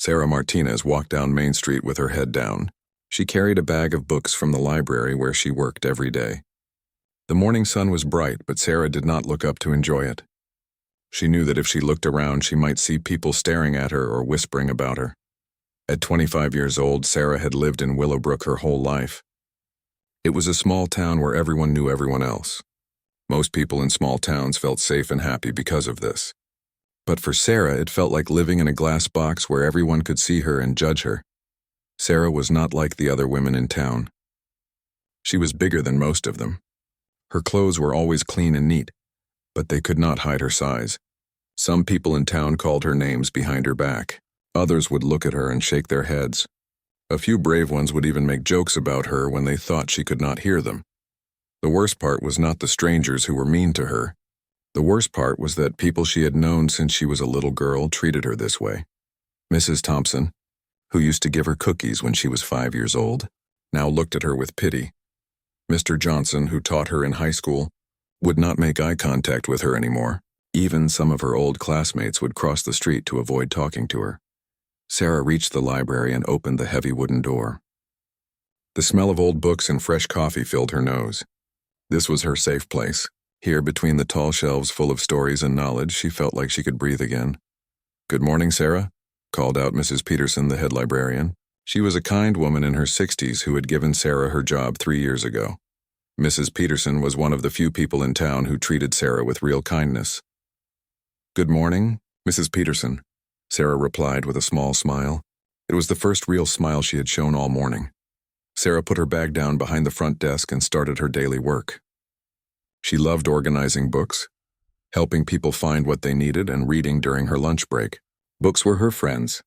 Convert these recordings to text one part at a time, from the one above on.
Sarah Martinez walked down Main Street with her head down. She carried a bag of books from the library where she worked every day. The morning sun was bright, but Sarah did not look up to enjoy it. She knew that if she looked around, she might see people staring at her or whispering about her. At 25 years old, Sarah had lived in Willowbrook her whole life. It was a small town where everyone knew everyone else. Most people in small towns felt safe and happy because of this. But for Sarah, it felt like living in a glass box where everyone could see her and judge her. Sarah was not like the other women in town. She was bigger than most of them. Her clothes were always clean and neat, but they could not hide her size. Some people in town called her names behind her back. Others would look at her and shake their heads. A few brave ones would even make jokes about her when they thought she could not hear them. The worst part was not the strangers who were mean to her. The worst part was that people she had known since she was a little girl treated her this way. Mrs. Thompson, who used to give her cookies when she was 5 years old, now looked at her with pity. Mr. Johnson, who taught her in high school, would not make eye contact with her anymore. Even some of her old classmates would cross the street to avoid talking to her. Sarah reached the library and opened the heavy wooden door. The smell of old books and fresh coffee filled her nose. This was her safe place. Here, between the tall shelves full of stories and knowledge, she felt like she could breathe again. "Good morning, Sarah," called out Mrs. Peterson, the head librarian. She was a kind woman in her 60s who had given Sarah her job 3 years ago. Mrs. Peterson was one of the few people in town who treated Sarah with real kindness. "Good morning, Mrs. Peterson," Sarah replied with a small smile. It was the first real smile she had shown all morning. Sarah put her bag down behind the front desk and started her daily work. She loved organizing books, helping people find what they needed, and reading during her lunch break. Books were her friends.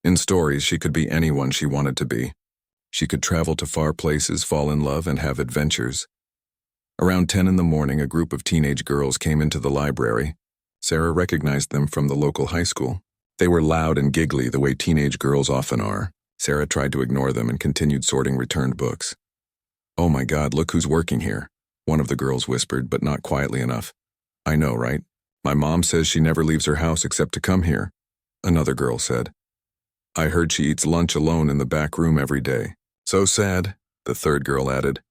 In stories, she could be anyone she wanted to be. She could travel to far places, fall in love, and have adventures. Around 10 in the morning, a group of teenage girls came into the library. Sarah recognized them from the local high school. They were loud and giggly the way teenage girls often are. Sarah tried to ignore them and continued sorting returned books. "Oh my God, look who's working here," one of the girls whispered, but not quietly enough. "I know, right? My mom says she never leaves her house except to come here," another girl said. "I heard she eats lunch alone in the back room every day." "So sad," the third girl added.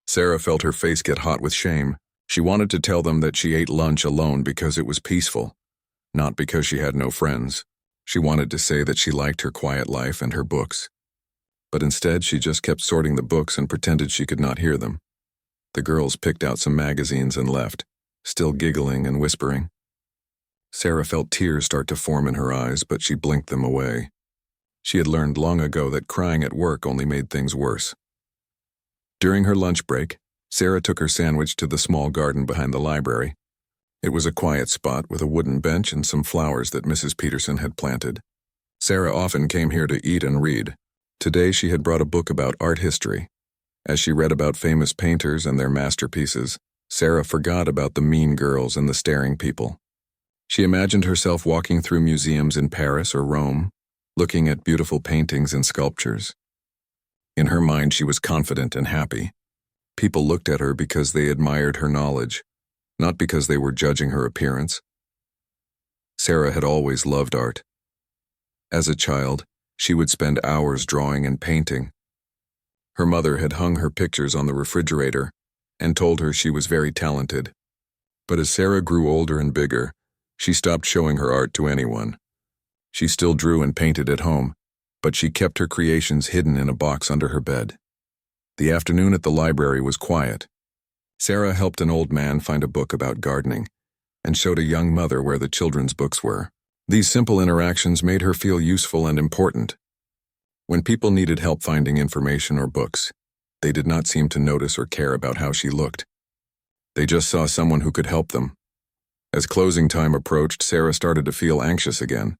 Sarah felt her face get hot with shame. She wanted to tell them that she ate lunch alone because it was peaceful, not because she had no friends. She wanted to say that she liked her quiet life and her books. But instead, she just kept sorting the books and pretended she could not hear them. The girls picked out some magazines and left, still giggling and whispering. Sarah felt tears start to form in her eyes, but she blinked them away. She had learned long ago that crying at work only made things worse. During her lunch break, Sarah took her sandwich to the small garden behind the library. It was a quiet spot with a wooden bench and some flowers that Mrs. Peterson had planted. Sarah often came here to eat and read. Today she had brought a book about art history. As she read about famous painters and their masterpieces, Sarah forgot about the mean girls and the staring people. She imagined herself walking through museums in Paris or Rome, looking at beautiful paintings and sculptures. In her mind, she was confident and happy. People looked at her because they admired her knowledge, not because they were judging her appearance. Sarah had always loved art. As a child, she would spend hours drawing and painting. Her mother had hung her pictures on the refrigerator and told her she was very talented. But as Sarah grew older and bigger, she stopped showing her art to anyone. She still drew and painted at home, but she kept her creations hidden in a box under her bed. The afternoon at the library was quiet. Sarah helped an old man find a book about gardening and showed a young mother where the children's books were. These simple interactions made her feel useful and important. When people needed help finding information or books, they did not seem to notice or care about how she looked. They just saw someone who could help them. As closing time approached, Sarah started to feel anxious again.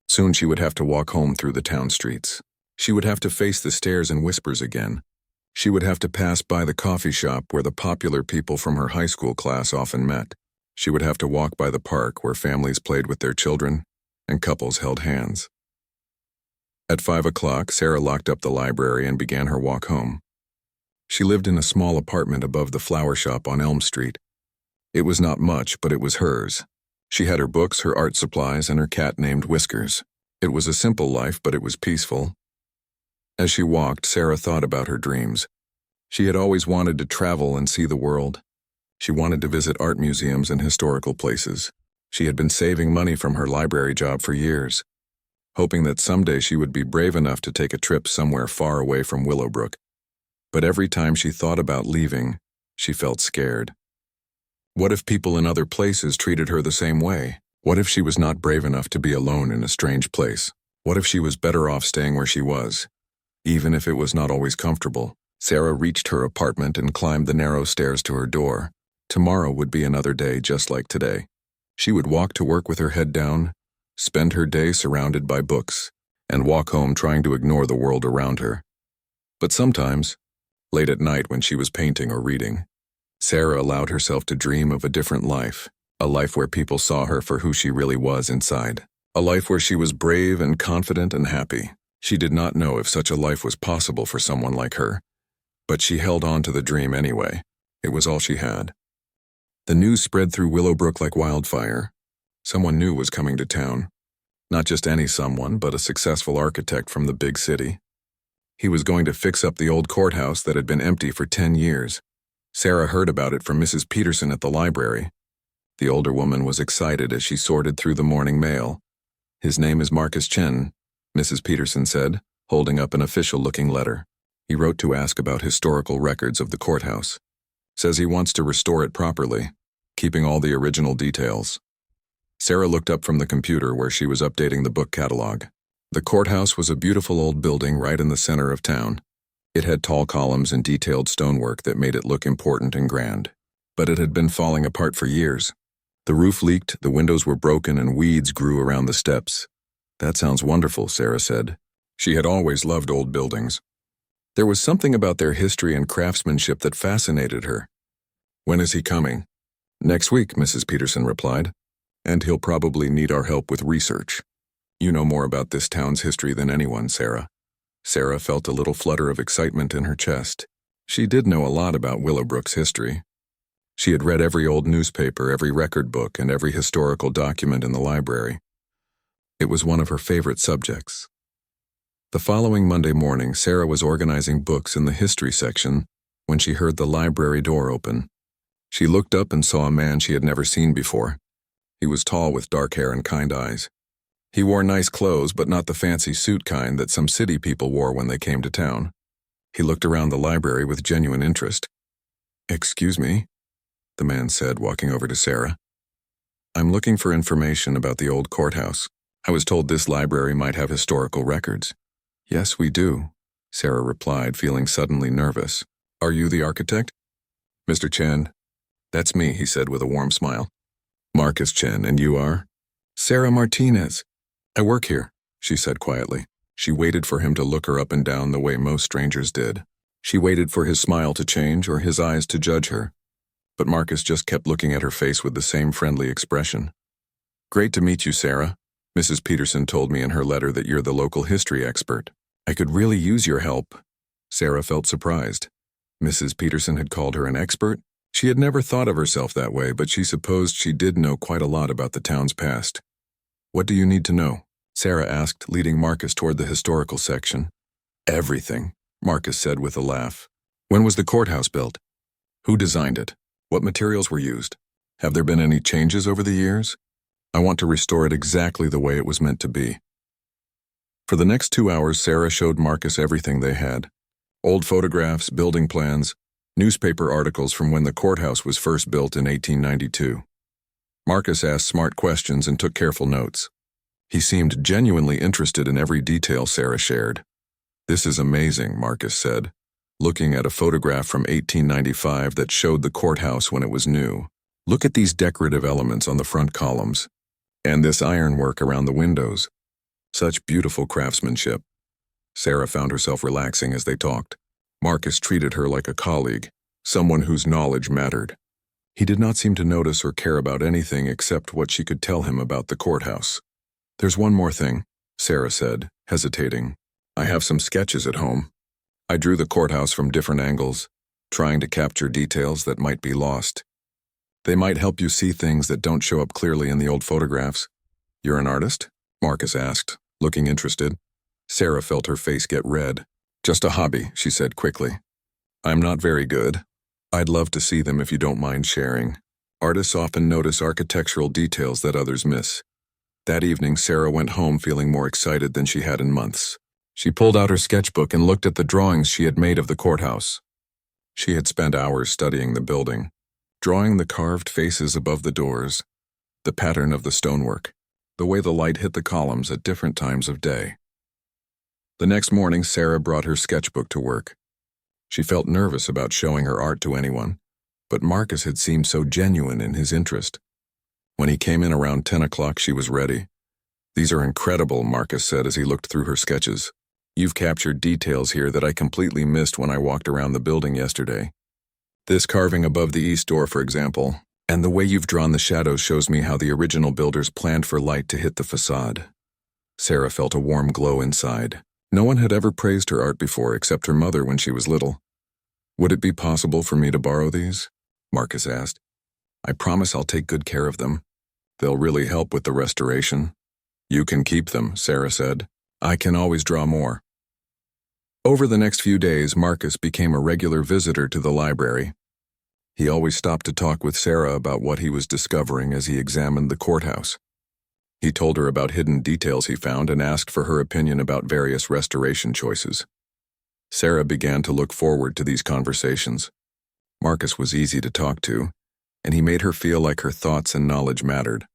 Soon she would have to walk home through the town streets. She would have to face the stares and whispers again. She would have to pass by the coffee shop where the popular people from her high school class often met. She would have to walk by the park where families played with their children and couples held hands. At 5 o'clock, Sarah locked up the library and began her walk home. She lived in a small apartment above the flower shop on Elm Street. It was not much, but it was hers. She had her books, her art supplies, and her cat named Whiskers. It was a simple life, but it was peaceful. As she walked, Sarah thought about her dreams. She had always wanted to travel and see the world. She wanted to visit art museums and historical places. She had been saving money from her library job for years, hoping that someday she would be brave enough to take a trip somewhere far away from Willowbrook. But every time she thought about leaving, she felt scared. What if people in other places treated her the same way? What if she was not brave enough to be alone in a strange place? What if she was better off staying where she was, even if it was not always comfortable? Sarah reached her apartment and climbed the narrow stairs to her door. Tomorrow would be another day just like today. She would walk to work with her head down, spend her day surrounded by books, and walk home trying to ignore the world around her. But sometimes, late at night when she was painting or reading, Sarah allowed herself to dream of a different life, a life where people saw her for who she really was inside, a life where she was brave and confident and happy. She did not know if such a life was possible for someone like her, but she held on to the dream anyway. It was all she had. The news spread through Willowbrook like wildfire. Someone new was coming to town. Not just any someone, but a successful architect from the big city. He was going to fix up the old courthouse that had been empty for 10 years. Sarah heard about it from Mrs. Peterson at the library. The older woman was excited as she sorted through the morning mail. "His name is Marcus Chen," Mrs. Peterson said, holding up an official-looking letter. "He wrote to ask about historical records of the courthouse. Says he wants to restore it properly, keeping all the original details." Sarah looked up from the computer where she was updating the book catalog. The courthouse was a beautiful old building right in the center of town. It had tall columns and detailed stonework that made it look important and grand. But it had been falling apart for years. The roof leaked, the windows were broken, and weeds grew around the steps. "That sounds wonderful," Sarah said. She had always loved old buildings. There was something about their history and craftsmanship that fascinated her. "When is he coming?" "Next week," Mrs. Peterson replied. "And he'll probably need our help with research. You know more about this town's history than anyone, Sarah." Sarah felt a little flutter of excitement in her chest. She did know a lot about Willowbrook's history. She had read every old newspaper, every record book, and every historical document in the library. It was one of her favorite subjects. The following Monday morning, Sarah was organizing books in the history section when she heard the library door open. She looked up and saw a man she had never seen before. He was tall with dark hair and kind eyes. He wore nice clothes, but not the fancy suit kind that some city people wore when they came to town. He looked around the library with genuine interest. "Excuse me," the man said, walking over to Sarah. "I'm looking for information about the old courthouse. I was told this library might have historical records." "Yes, we do," Sarah replied, feeling suddenly nervous. "Are you the architect?" "Mr. Chen." "That's me," he said with a warm smile. "Marcus Chen, and you are?" "Sarah Martinez. I work here," she said quietly. She waited for him to look her up and down the way most strangers did. She waited for his smile to change or his eyes to judge her. But Marcus just kept looking at her face with the same friendly expression. "Great to meet you, Sarah. Mrs. Peterson told me in her letter that you're the local history expert. I could really use your help." Sarah felt surprised. Mrs. Peterson had called her an expert? She had never thought of herself that way, but she supposed she did know quite a lot about the town's past. "What do you need to know?" Sarah asked, leading Marcus toward the historical section. "Everything," Marcus said with a laugh. "When was the courthouse built? Who designed it? What materials were used? Have there been any changes over the years? I want to restore it exactly the way it was meant to be." For the next 2 hours, Sarah showed Marcus everything they had. Old photographs, building plans, newspaper articles from when the courthouse was first built in 1892. Marcus asked smart questions and took careful notes. He seemed genuinely interested in every detail Sarah shared. "This is amazing," Marcus said, looking at a photograph from 1895 that showed the courthouse when it was new. "Look at these decorative elements on the front columns. And this ironwork around the windows. Such beautiful craftsmanship." Sarah found herself relaxing as they talked. Marcus treated her like a colleague, someone whose knowledge mattered. He did not seem to notice or care about anything except what she could tell him about the courthouse. "There's one more thing," Sarah said, hesitating. "I have some sketches at home. I drew the courthouse from different angles, trying to capture details that might be lost. They might help you see things that don't show up clearly in the old photographs." "You're an artist?" Marcus asked, looking interested. Sarah felt her face get red. Just a hobby, she said quickly. I'm not very good. I'd love to see them if you don't mind sharing. Artists often notice architectural details that others miss. That evening, Sarah went home feeling more excited than she had in months. She pulled out her sketchbook and looked at the drawings she had made of the courthouse. She had spent hours studying the building, drawing the carved faces above the doors, the pattern of the stonework, the way the light hit the columns at different times of day. The next morning, Sarah brought her sketchbook to work. She felt nervous about showing her art to anyone, but Marcus had seemed so genuine in his interest. When he came in around 10 o'clock, she was ready. These are incredible, Marcus said as he looked through her sketches. You've captured details here that I completely missed when I walked around the building yesterday. This carving above the east door, for example, and the way you've drawn the shadows shows me how the original builders planned for light to hit the facade. Sarah felt a warm glow inside. No one had ever praised her art before except her mother when she was little. Would it be possible for me to borrow these? Marcus asked. I promise I'll take good care of them. They'll really help with the restoration. You can keep them, Sarah said. I can always draw more. Over the next few days, Marcus became a regular visitor to the library. He always stopped to talk with Sarah about what he was discovering as he examined the courthouse. He told her about hidden details he found and asked for her opinion about various restoration choices. Sarah began to look forward to these conversations. Marcus was easy to talk to, and he made her feel like her thoughts and knowledge mattered.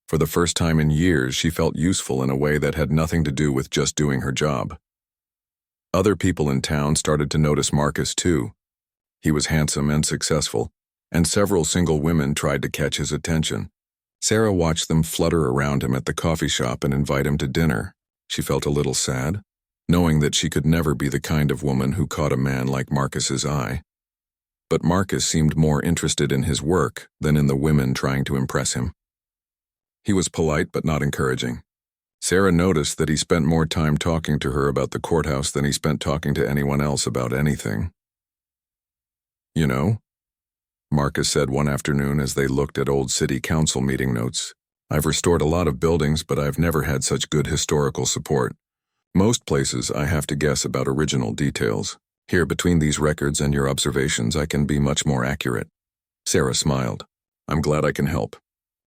For the first time in years, she felt useful in a way that had nothing to do with just doing her job. Other people in town started to notice Marcus too. He was handsome and successful, and several single women tried to catch his attention. Sarah watched them flutter around him at the coffee shop and invite him to dinner. She felt a little sad, knowing that she could never be the kind of woman who caught a man like Marcus's eye. But Marcus seemed more interested in his work than in the women trying to impress him. He was polite but not encouraging. Sarah noticed that he spent more time talking to her about the courthouse than he spent talking to anyone else about anything. You know, Marcus said one afternoon as they looked at old city council meeting notes, I've restored a lot of buildings, but I've never had such good historical support. Most places I have to guess about original details. Here, between these records and your observations, I can be much more accurate. Sarah smiled. I'm glad I can help.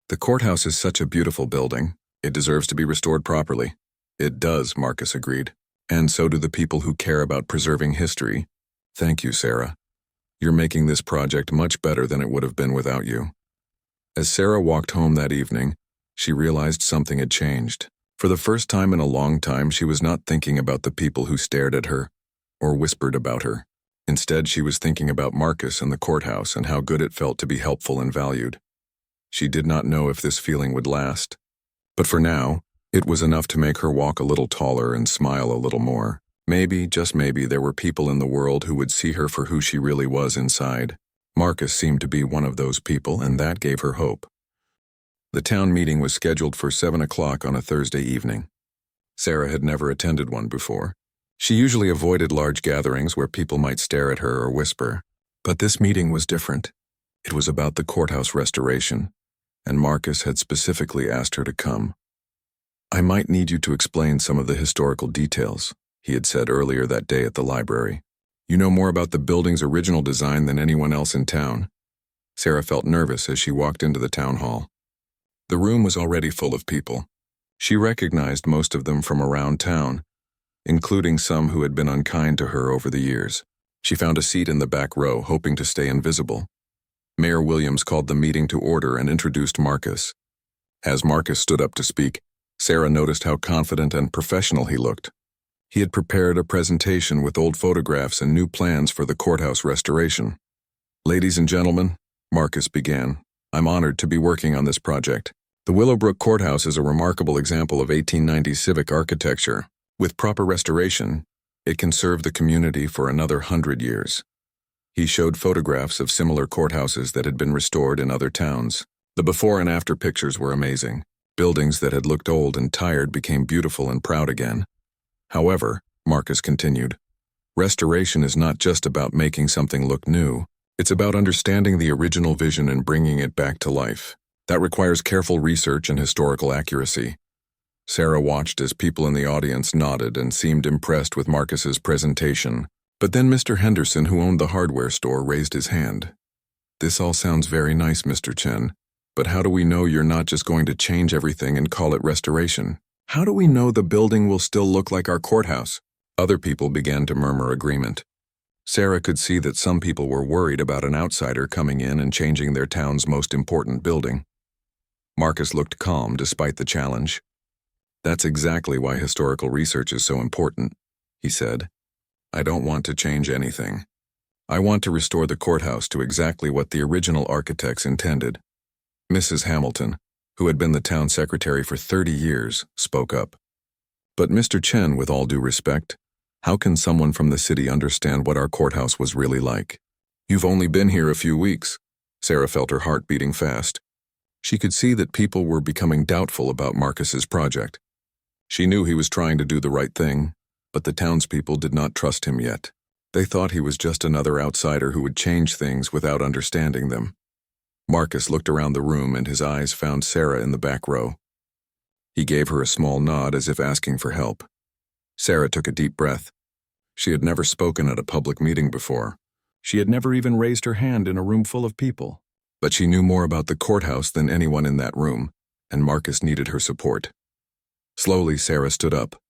The courthouse is such a beautiful building. It deserves to be restored properly. It does, Marcus agreed. And so do the people who care about preserving history. Thank you, Sarah. You're making this project much better than it would have been without you. As Sarah walked home that evening, she realized something had changed. For the first time in a long time, she was not thinking about the people who stared at her or whispered about her. Instead, she was thinking about Marcus and the courthouse and how good it felt to be helpful and valued. She did not know if this feeling would last, but for now, it was enough to make her walk a little taller and smile a little more. Maybe, just maybe, there were people in the world who would see her for who she really was inside. Marcus seemed to be one of those people, and that gave her hope. The town meeting was scheduled for 7 o'clock on a Thursday evening. Sarah had never attended one before. She usually avoided large gatherings where people might stare at her or whisper. But this meeting was different. It was about the courthouse restoration, and Marcus had specifically asked her to come. I might need you to explain some of the historical details, he had said earlier that day at the library. You know more about the building's original design than anyone else in town. Sarah felt nervous as she walked into the town hall. The room was already full of people. She recognized most of them from around town, including some who had been unkind to her over the years. She found a seat in the back row, hoping to stay invisible. Mayor Williams called the meeting to order and introduced Marcus. As Marcus stood up to speak, Sarah noticed how confident and professional he looked. He had prepared a presentation with old photographs and new plans for the courthouse restoration. Ladies and gentlemen, Marcus began, I'm honored to be working on this project. The Willowbrook Courthouse is a remarkable example of 1890s civic architecture. With proper restoration, it can serve the community for another 100 years. He showed photographs of similar courthouses that had been restored in other towns. The before and after pictures were amazing. Buildings that had looked old and tired became beautiful and proud again. However, Marcus continued, restoration is not just about making something look new. It's about understanding the original vision and bringing it back to life. That requires careful research and historical accuracy. Sarah watched as people in the audience nodded and seemed impressed with Marcus's presentation, but then Mr. Henderson, who owned the hardware store, raised his hand. "This all sounds very nice, Mr. Chen, but how do we know you're not just going to change everything and call it restoration? How do we know the building will still look like our courthouse?" Other people began to murmur agreement. Sarah could see that some people were worried about an outsider coming in and changing their town's most important building. Marcus looked calm despite the challenge. "That's exactly why historical research is so important," he said. "I don't want to change anything. I want to restore the courthouse to exactly what the original architects intended." Mrs. Hamilton, who had been the town secretary for 30 years, spoke up. "But Mr. Chen, with all due respect, how can someone from the city understand what our courthouse was really like? You've only been here a few weeks." Sarah felt her heart beating fast. She could see that people were becoming doubtful about Marcus's project. She knew he was trying to do the right thing, but the townspeople did not trust him yet. They thought he was just another outsider who would change things without understanding them. Marcus looked around the room and his eyes found Sarah in the back row. He gave her a small nod as if asking for help. Sarah took a deep breath. She had never spoken at a public meeting before. She had never even raised her hand in a room full of people. But she knew more about the courthouse than anyone in that room, and Marcus needed her support. Slowly, Sarah stood up.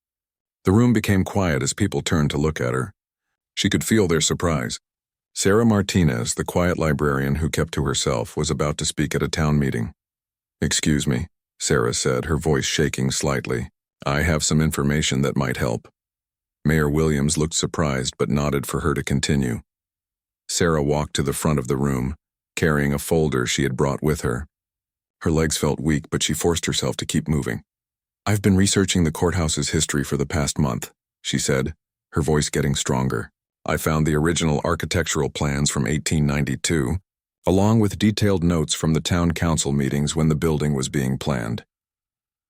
The room became quiet as people turned to look at her. She could feel their surprise. Sarah Martinez, the quiet librarian who kept to herself, was about to speak at a town meeting. "Excuse me," Sarah said, her voice shaking slightly. "I have some information that might help." Mayor Williams looked surprised but nodded for her to continue. Sarah walked to the front of the room, carrying a folder she had brought with her. Her legs felt weak, but she forced herself to keep moving. "I've been researching the courthouse's history for the past month," she said, her voice getting stronger. "I found the original architectural plans from 1892, along with detailed notes from the town council meetings when the building was being planned."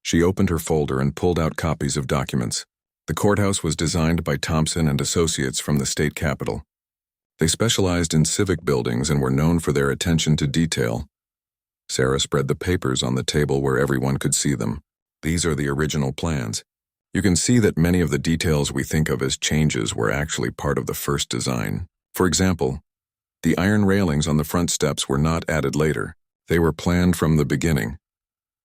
She opened her folder and pulled out copies of documents. The courthouse was designed by Thompson and Associates from the state capitol. They specialized in civic buildings and were known for their attention to detail. Sarah spread the papers on the table where everyone could see them. "These are the original plans. You can see that many of the details we think of as changes were actually part of the first design. For example, the iron railings on the front steps were not added later. They were planned from the beginning."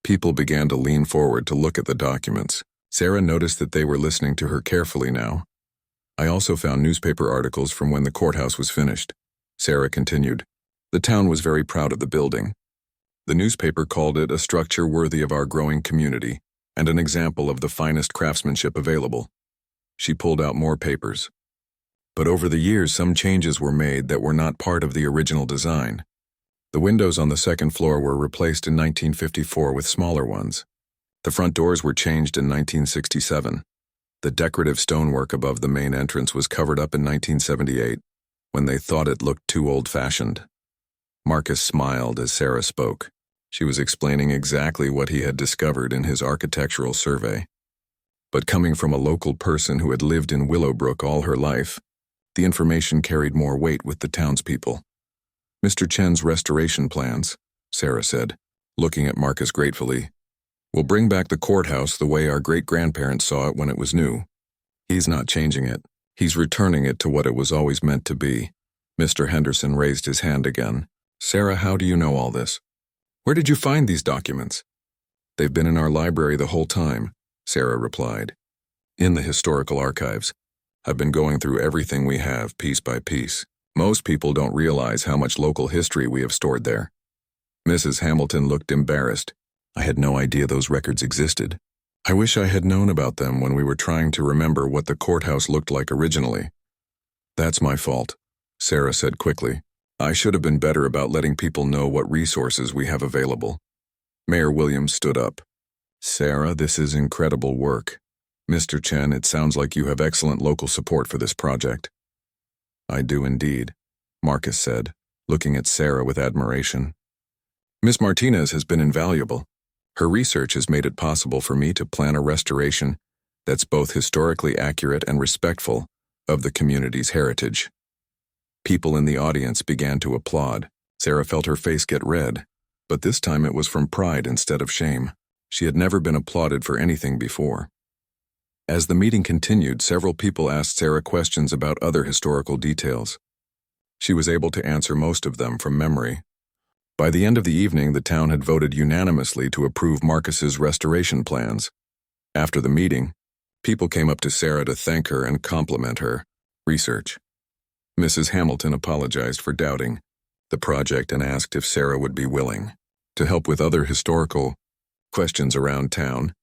People began to lean forward to look at the documents. Sarah noticed that they were listening to her carefully now. "I also found newspaper articles from when the courthouse was finished," Sarah continued. "The town was very proud of the building. The newspaper called it a structure worthy of our growing community and an example of the finest craftsmanship available." She pulled out more papers. "But over the years, some changes were made that were not part of the original design. The windows on the second floor were replaced in 1954 with smaller ones. The front doors were changed in 1967. The decorative stonework above the main entrance was covered up in 1978, when they thought it looked too old-fashioned." Marcus smiled as Sarah spoke. She was explaining exactly what he had discovered in his architectural survey. But coming from a local person who had lived in Willowbrook all her life, the information carried more weight with the townspeople. "Mr. Chen's restoration plans," Sarah said, looking at Marcus gratefully, "will bring back the courthouse the way our great-grandparents saw it when it was new. He's not changing it. He's returning it to what it was always meant to be." Mr. Henderson raised his hand again. "Sarah, how do you know all this? Where did you find these documents?" "They've been in our library the whole time," Sarah replied. "In the historical archives. I've been going through everything we have, piece by piece. Most people don't realize how much local history we have stored there." Mrs. Hamilton looked embarrassed. "I had no idea those records existed. I wish I had known about them when we were trying to remember what the courthouse looked like originally." "That's my fault," Sarah said quickly. "I should have been better about letting people know what resources we have available." Mayor Williams stood up. "Sarah, this is incredible work. Mr. Chen, it sounds like you have excellent local support for this project." "I do indeed," Marcus said, looking at Sarah with admiration. "Miss Martinez has been invaluable. Her research has made it possible for me to plan a restoration that's both historically accurate and respectful of the community's heritage." People in the audience began to applaud. Sarah felt her face get red, but this time it was from pride instead of shame. She had never been applauded for anything before. As the meeting continued, several people asked Sarah questions about other historical details. She was able to answer most of them from memory. By the end of the evening, the town had voted unanimously to approve Marcus's restoration plans. After the meeting, people came up to Sarah to thank her and compliment her research. Mrs. Hamilton apologized for doubting the project and asked if Sarah would be willing to help with other historical questions around town.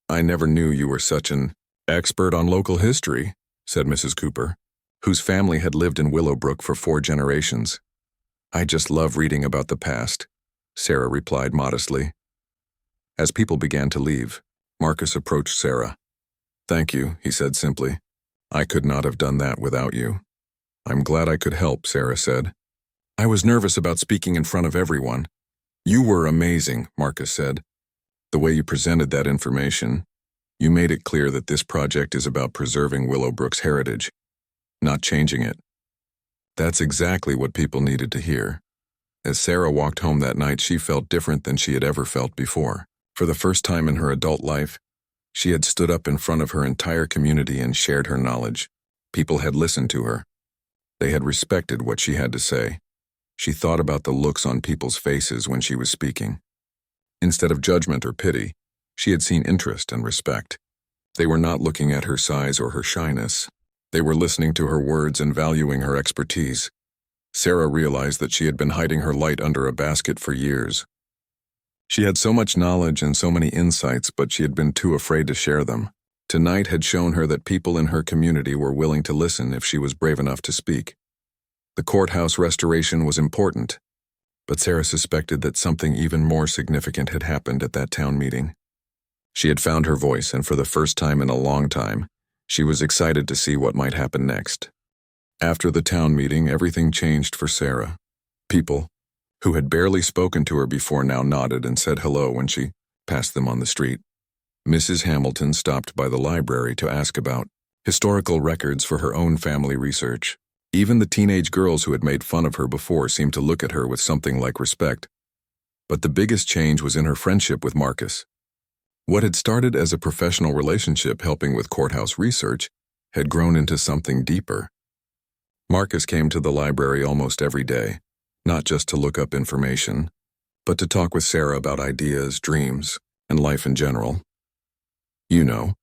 "I never knew you were such an expert on local history," said Mrs. Cooper, whose family had lived in Willowbrook for 4 generations. "I just love reading about the past," Sarah replied modestly. As people began to leave, Marcus approached Sarah. "Thank you," he said simply. "I could not have done that without you." "I'm glad I could help," Sarah said. "I was nervous about speaking in front of everyone." "You were amazing," Marcus said. "The way you presented that information, you made it clear that this project is about preserving Willowbrook's heritage, not changing it." That's exactly what people needed to hear. As Sarah walked home that night, she felt different than she had ever felt before. For the first time in her adult life, she had stood up in front of her entire community and shared her knowledge. People had listened to her. They had respected what she had to say. She thought about the looks on people's faces when she was speaking. Instead of judgment or pity, she had seen interest and respect. They were not looking at her size or her shyness. They were listening to her words and valuing her expertise. Sarah realized that she had been hiding her light under a basket for years. She had so much knowledge and so many insights, but she had been too afraid to share them. Tonight had shown her that people in her community were willing to listen if she was brave enough to speak. The courthouse restoration was important, but Sarah suspected that something even more significant had happened at that town meeting. She had found her voice, and for the first time in a long time, she was excited to see what might happen next. After the town meeting, everything changed for Sarah. People, who had barely spoken to her before, now nodded and said hello when she passed them on the street. Mrs. Hamilton stopped by the library to ask about historical records for her own family research. Even the teenage girls who had made fun of her before seemed to look at her with something like respect. But the biggest change was in her friendship with Marcus. What had started as a professional relationship helping with courthouse research had grown into something deeper. Marcus came to the library almost every day, not just to look up information, but to talk with Sarah about ideas, dreams, and life in general. "You know,"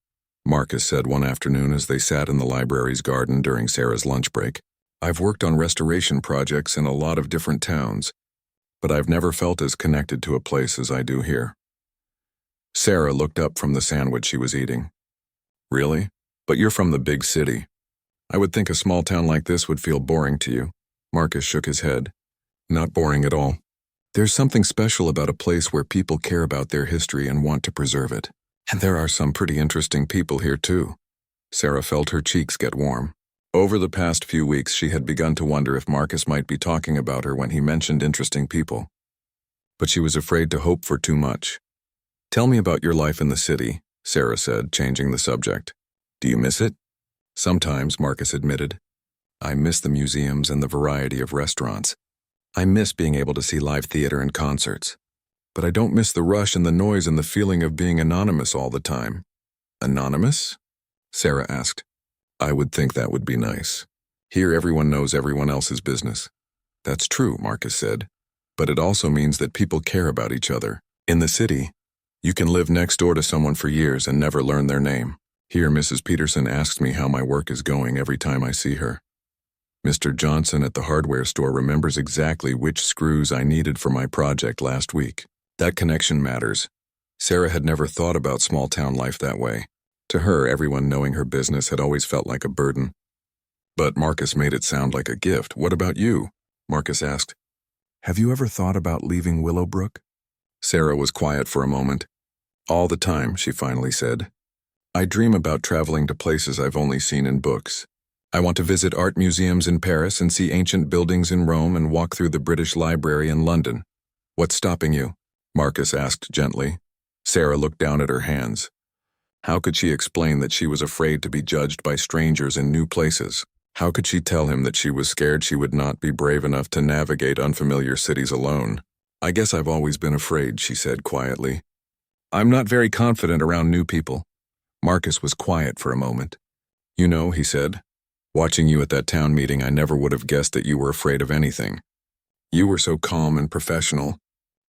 Marcus said one afternoon as they sat in the library's garden during Sarah's lunch break, "I've worked on restoration projects in a lot of different towns, but I've never felt as connected to a place as I do here." Sarah looked up from the sandwich she was eating. "Really? But you're from the big city. I would think a small town like this would feel boring to you." Marcus shook his head. "Not boring at all. There's something special about a place where people care about their history and want to preserve it. And there are some pretty interesting people here too." Sarah felt her cheeks get warm. Over the past few weeks, she had begun to wonder if Marcus might be talking about her when he mentioned interesting people. But she was afraid to hope for too much. "Tell me about your life in the city," Sarah said, changing the subject. "Do you miss it?" "Sometimes," Marcus admitted. "I miss the museums and the variety of restaurants. I miss being able to see live theater and concerts. But I don't miss the rush and the noise and the feeling of being anonymous all the time." "Anonymous?" Sarah asked. "I would think that would be nice. Here everyone knows everyone else's business." "That's true," Marcus said. "But it also means that people care about each other. In the city, you can live next door to someone for years and never learn their name. Here, Mrs. Peterson asks me how my work is going every time I see her. Mr. Johnson at the hardware store remembers exactly which screws I needed for my project last week. That connection matters." Sarah had never thought about small-town life that way. To her, everyone knowing her business had always felt like a burden. But Marcus made it sound like a gift. "What about you?" Marcus asked. "Have you ever thought about leaving Willowbrook?" Sarah was quiet for a moment. "All the time," she finally said. "I dream about traveling to places I've only seen in books. I want to visit art museums in Paris and see ancient buildings in Rome and walk through the British Library in London." "What's stopping you?" Marcus asked gently. Sarah looked down at her hands. How could she explain that she was afraid to be judged by strangers in new places? How could she tell him that she was scared she would not be brave enough to navigate unfamiliar cities alone? "I guess I've always been afraid," she said quietly. I'm not very confident around new people. Marcus was quiet for a moment. You know, he said, watching you at that town meeting, I never would have guessed that you were afraid of anything. You were so calm and professional.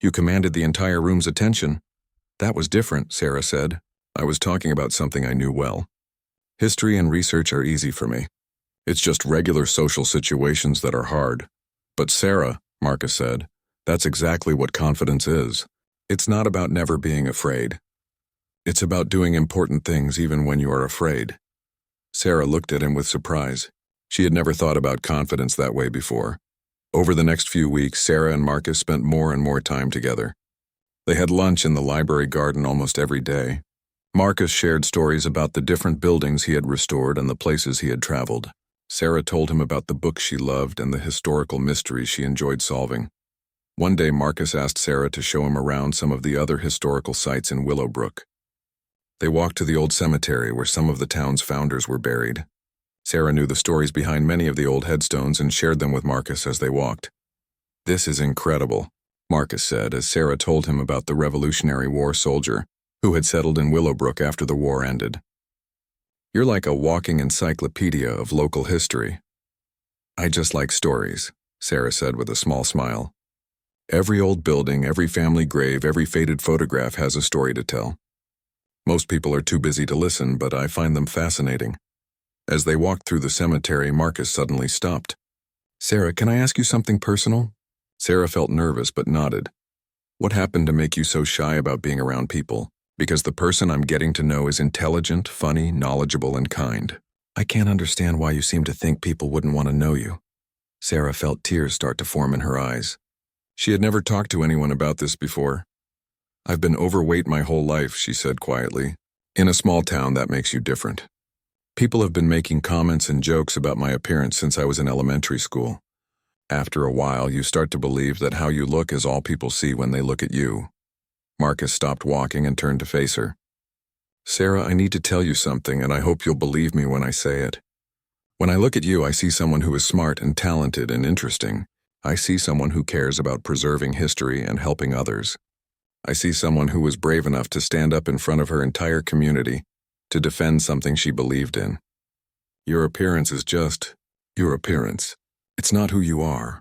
You commanded the entire room's attention. That was different, Sarah said. I was talking about something I knew well. History and research are easy for me. It's just regular social situations that are hard. But Sarah, Marcus said, that's exactly what confidence is. It's not about never being afraid. It's about doing important things even when you are afraid. Sarah looked at him with surprise. She had never thought about confidence that way before. Over the next few weeks, Sarah and Marcus spent more and more time together. They had lunch in the library garden almost every day. Marcus shared stories about the different buildings he had restored and the places he had traveled. Sarah told him about the books she loved and the historical mysteries she enjoyed solving. One day, Marcus asked Sarah to show him around some of the other historical sites in Willowbrook. They walked to the old cemetery where some of the town's founders were buried. Sarah knew the stories behind many of the old headstones and shared them with Marcus as they walked. This is incredible, Marcus said as Sarah told him about the Revolutionary War soldier who had settled in Willowbrook after the war ended. You're like a walking encyclopedia of local history. I just like stories, Sarah said with a small smile. Every old building, every family grave, every faded photograph has a story to tell. Most people are too busy to listen, but I find them fascinating. As they walked through the cemetery, Marcus suddenly stopped. Sarah, can I ask you something personal? Sarah felt nervous but nodded. What happened to make you so shy about being around people? Because the person I'm getting to know is intelligent, funny, knowledgeable, and kind. I can't understand why you seem to think people wouldn't want to know you. Sarah felt tears start to form in her eyes. She had never talked to anyone about this before. I've been overweight my whole life, she said quietly. In a small town, that makes you different. People have been making comments and jokes about my appearance since I was in elementary school. After a while, you start to believe that how you look is all people see when they look at you. Marcus stopped walking and turned to face her. Sarah, I need to tell you something, and I hope you'll believe me when I say it. When I look at you, I see someone who is smart and talented and interesting. I see someone who cares about preserving history and helping others. I see someone who was brave enough to stand up in front of her entire community to defend something she believed in. Your appearance is just your appearance. It's not who you are.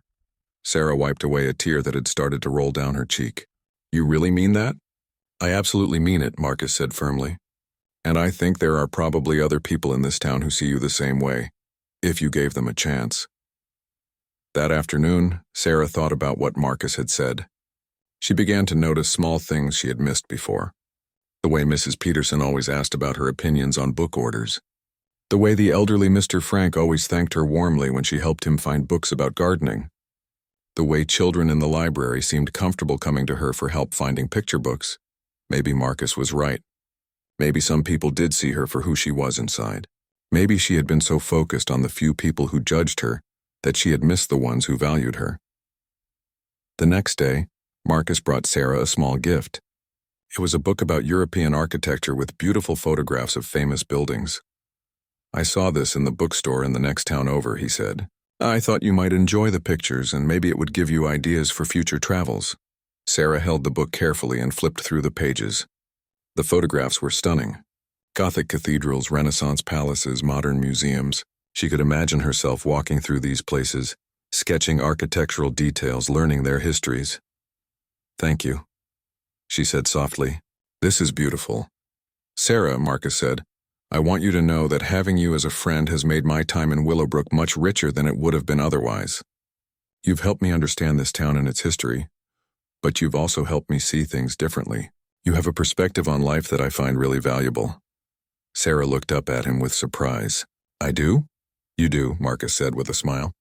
Sarah wiped away a tear that had started to roll down her cheek. You really mean that? I absolutely mean it, Marcus said firmly. And I think there are probably other people in this town who see you the same way, if you gave them a chance. That afternoon, Sarah thought about what Marcus had said. She began to notice small things she had missed before. The way Mrs. Peterson always asked about her opinions on book orders. The way the elderly Mr. Frank always thanked her warmly when she helped him find books about gardening. The way children in the library seemed comfortable coming to her for help finding picture books. Maybe Marcus was right. Maybe some people did see her for who she was inside. Maybe she had been so focused on the few people who judged her that she had missed the ones who valued her. The next day, Marcus brought Sarah a small gift. It was a book about European architecture with beautiful photographs of famous buildings. I saw this in the bookstore in the next town over, he said. I thought you might enjoy the pictures and maybe it would give you ideas for future travels. Sarah held the book carefully and flipped through the pages. The photographs were stunning. Gothic cathedrals, Renaissance palaces, modern museums. She could imagine herself walking through these places, sketching architectural details, learning their histories. Thank you, she said softly. This is beautiful. Sarah, Marcus said, I want you to know that having you as a friend has made my time in Willowbrook much richer than it would have been otherwise. You've helped me understand this town and its history, but you've also helped me see things differently. You have a perspective on life that I find really valuable. Sarah looked up at him with surprise. I do? You do, Marcus said with a smile.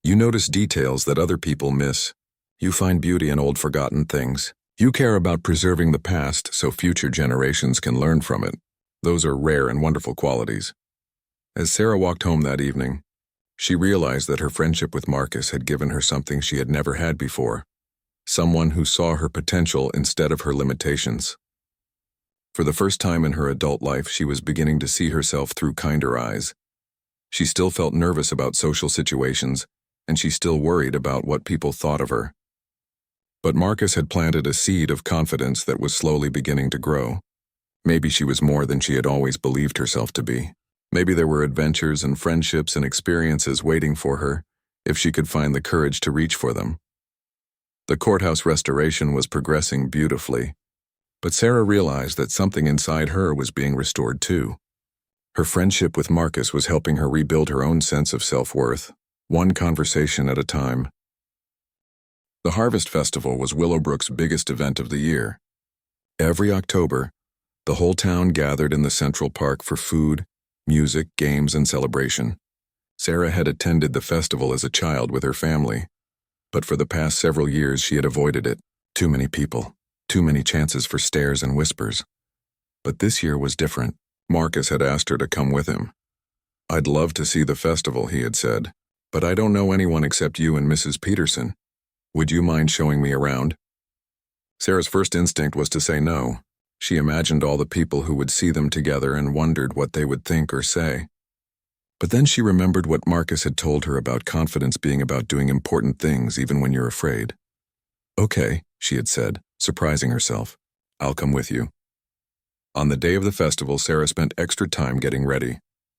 You notice details that other people miss. You find beauty in old forgotten things. You care about preserving the past so future generations can learn from it. Those are rare and wonderful qualities. As Sarah walked home that evening, she realized that her friendship with Marcus had given her something she had never had before. Someone who saw her potential instead of her limitations. For the first time in her adult life, she was beginning to see herself through kinder eyes. She still felt nervous about social situations, and she still worried about what people thought of her. But Marcus had planted a seed of confidence that was slowly beginning to grow. Maybe she was more than she had always believed herself to be. Maybe there were adventures and friendships and experiences waiting for her, if she could find the courage to reach for them. The courthouse restoration was progressing beautifully, but Sarah realized that something inside her was being restored too. Her friendship with Marcus was helping her rebuild her own sense of self-worth, one conversation at a time. The Harvest Festival was Willowbrook's biggest event of the year. Every October, the whole town gathered in the Central Park for food, music, games, and celebration. Sarah had attended the festival as a child with her family, but for the past several years she had avoided it. Too many people, too many chances for stares and whispers. But this year was different. Marcus had asked her to come with him. "I'd love to see the festival," he had said, "but I don't know anyone except you and Mrs. Peterson. Would you mind showing me around?" Sarah's first instinct was to say no. She imagined all the people who would see them together and wondered what they would think or say. But then she remembered what Marcus had told her about confidence being about doing important things even when you're afraid. "Okay," she had said, surprising herself. "I'll come with you." On the day of the festival, Sarah spent extra time getting ready.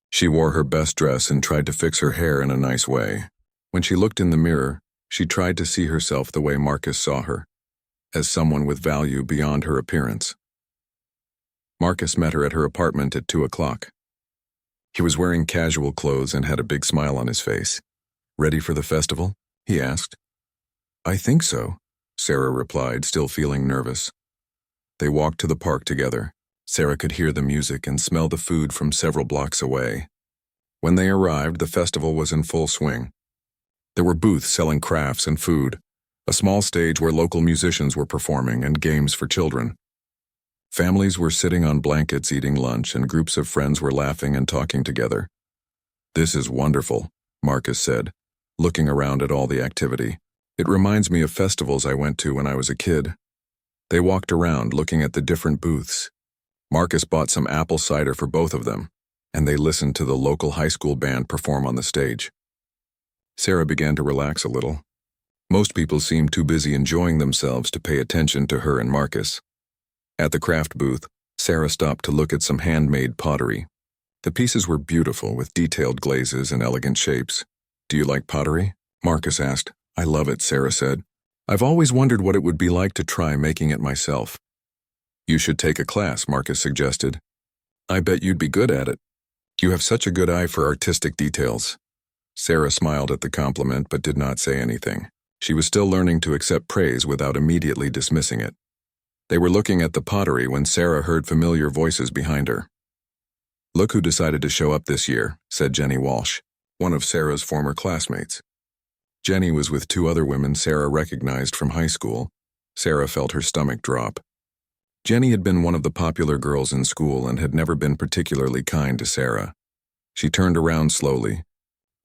She wore her best dress and tried to fix her hair in a nice way. When she looked in the mirror, she tried to see herself the way Marcus saw her, as someone with value beyond her appearance. Marcus met her at her apartment at 2 o'clock. He was wearing casual clothes and had a big smile on his face. "Ready for the festival?" he asked. "I think so," Sarah replied, still feeling nervous. They walked to the park together. Sarah could hear the music and smell the food from several blocks away. When they arrived, the festival was in full swing. There were booths selling crafts and food, a small stage where local musicians were performing, and games for children. Families were sitting on blankets eating lunch, and groups of friends were laughing and talking together. "This is wonderful," Marcus said, looking around at all the activity. "It reminds me of festivals I went to when I was a kid." They walked around, looking at the different booths. Marcus bought some apple cider for both of them, and they listened to the local high school band perform on the stage. Sarah began to relax a little. Most people seemed too busy enjoying themselves to pay attention to her and Marcus. At the craft booth, Sarah stopped to look at some handmade pottery. The pieces were beautiful, with detailed glazes and elegant shapes. "Do you like pottery?" Marcus asked. "I love it," Sarah said. "I've always wondered what it would be like to try making it myself." "You should take a class," Marcus suggested. "I bet you'd be good at it. You have such a good eye for artistic details." Sarah smiled at the compliment but did not say anything. She was still learning to accept praise without immediately dismissing it. They were looking at the pottery when Sarah heard familiar voices behind her. "Look who decided to show up this year," said Jenny Walsh, one of Sarah's former classmates. Jenny was with 2 other women Sarah recognized from high school. Sarah felt her stomach drop. Jenny had been one of the popular girls in school and had never been particularly kind to Sarah. She turned around slowly,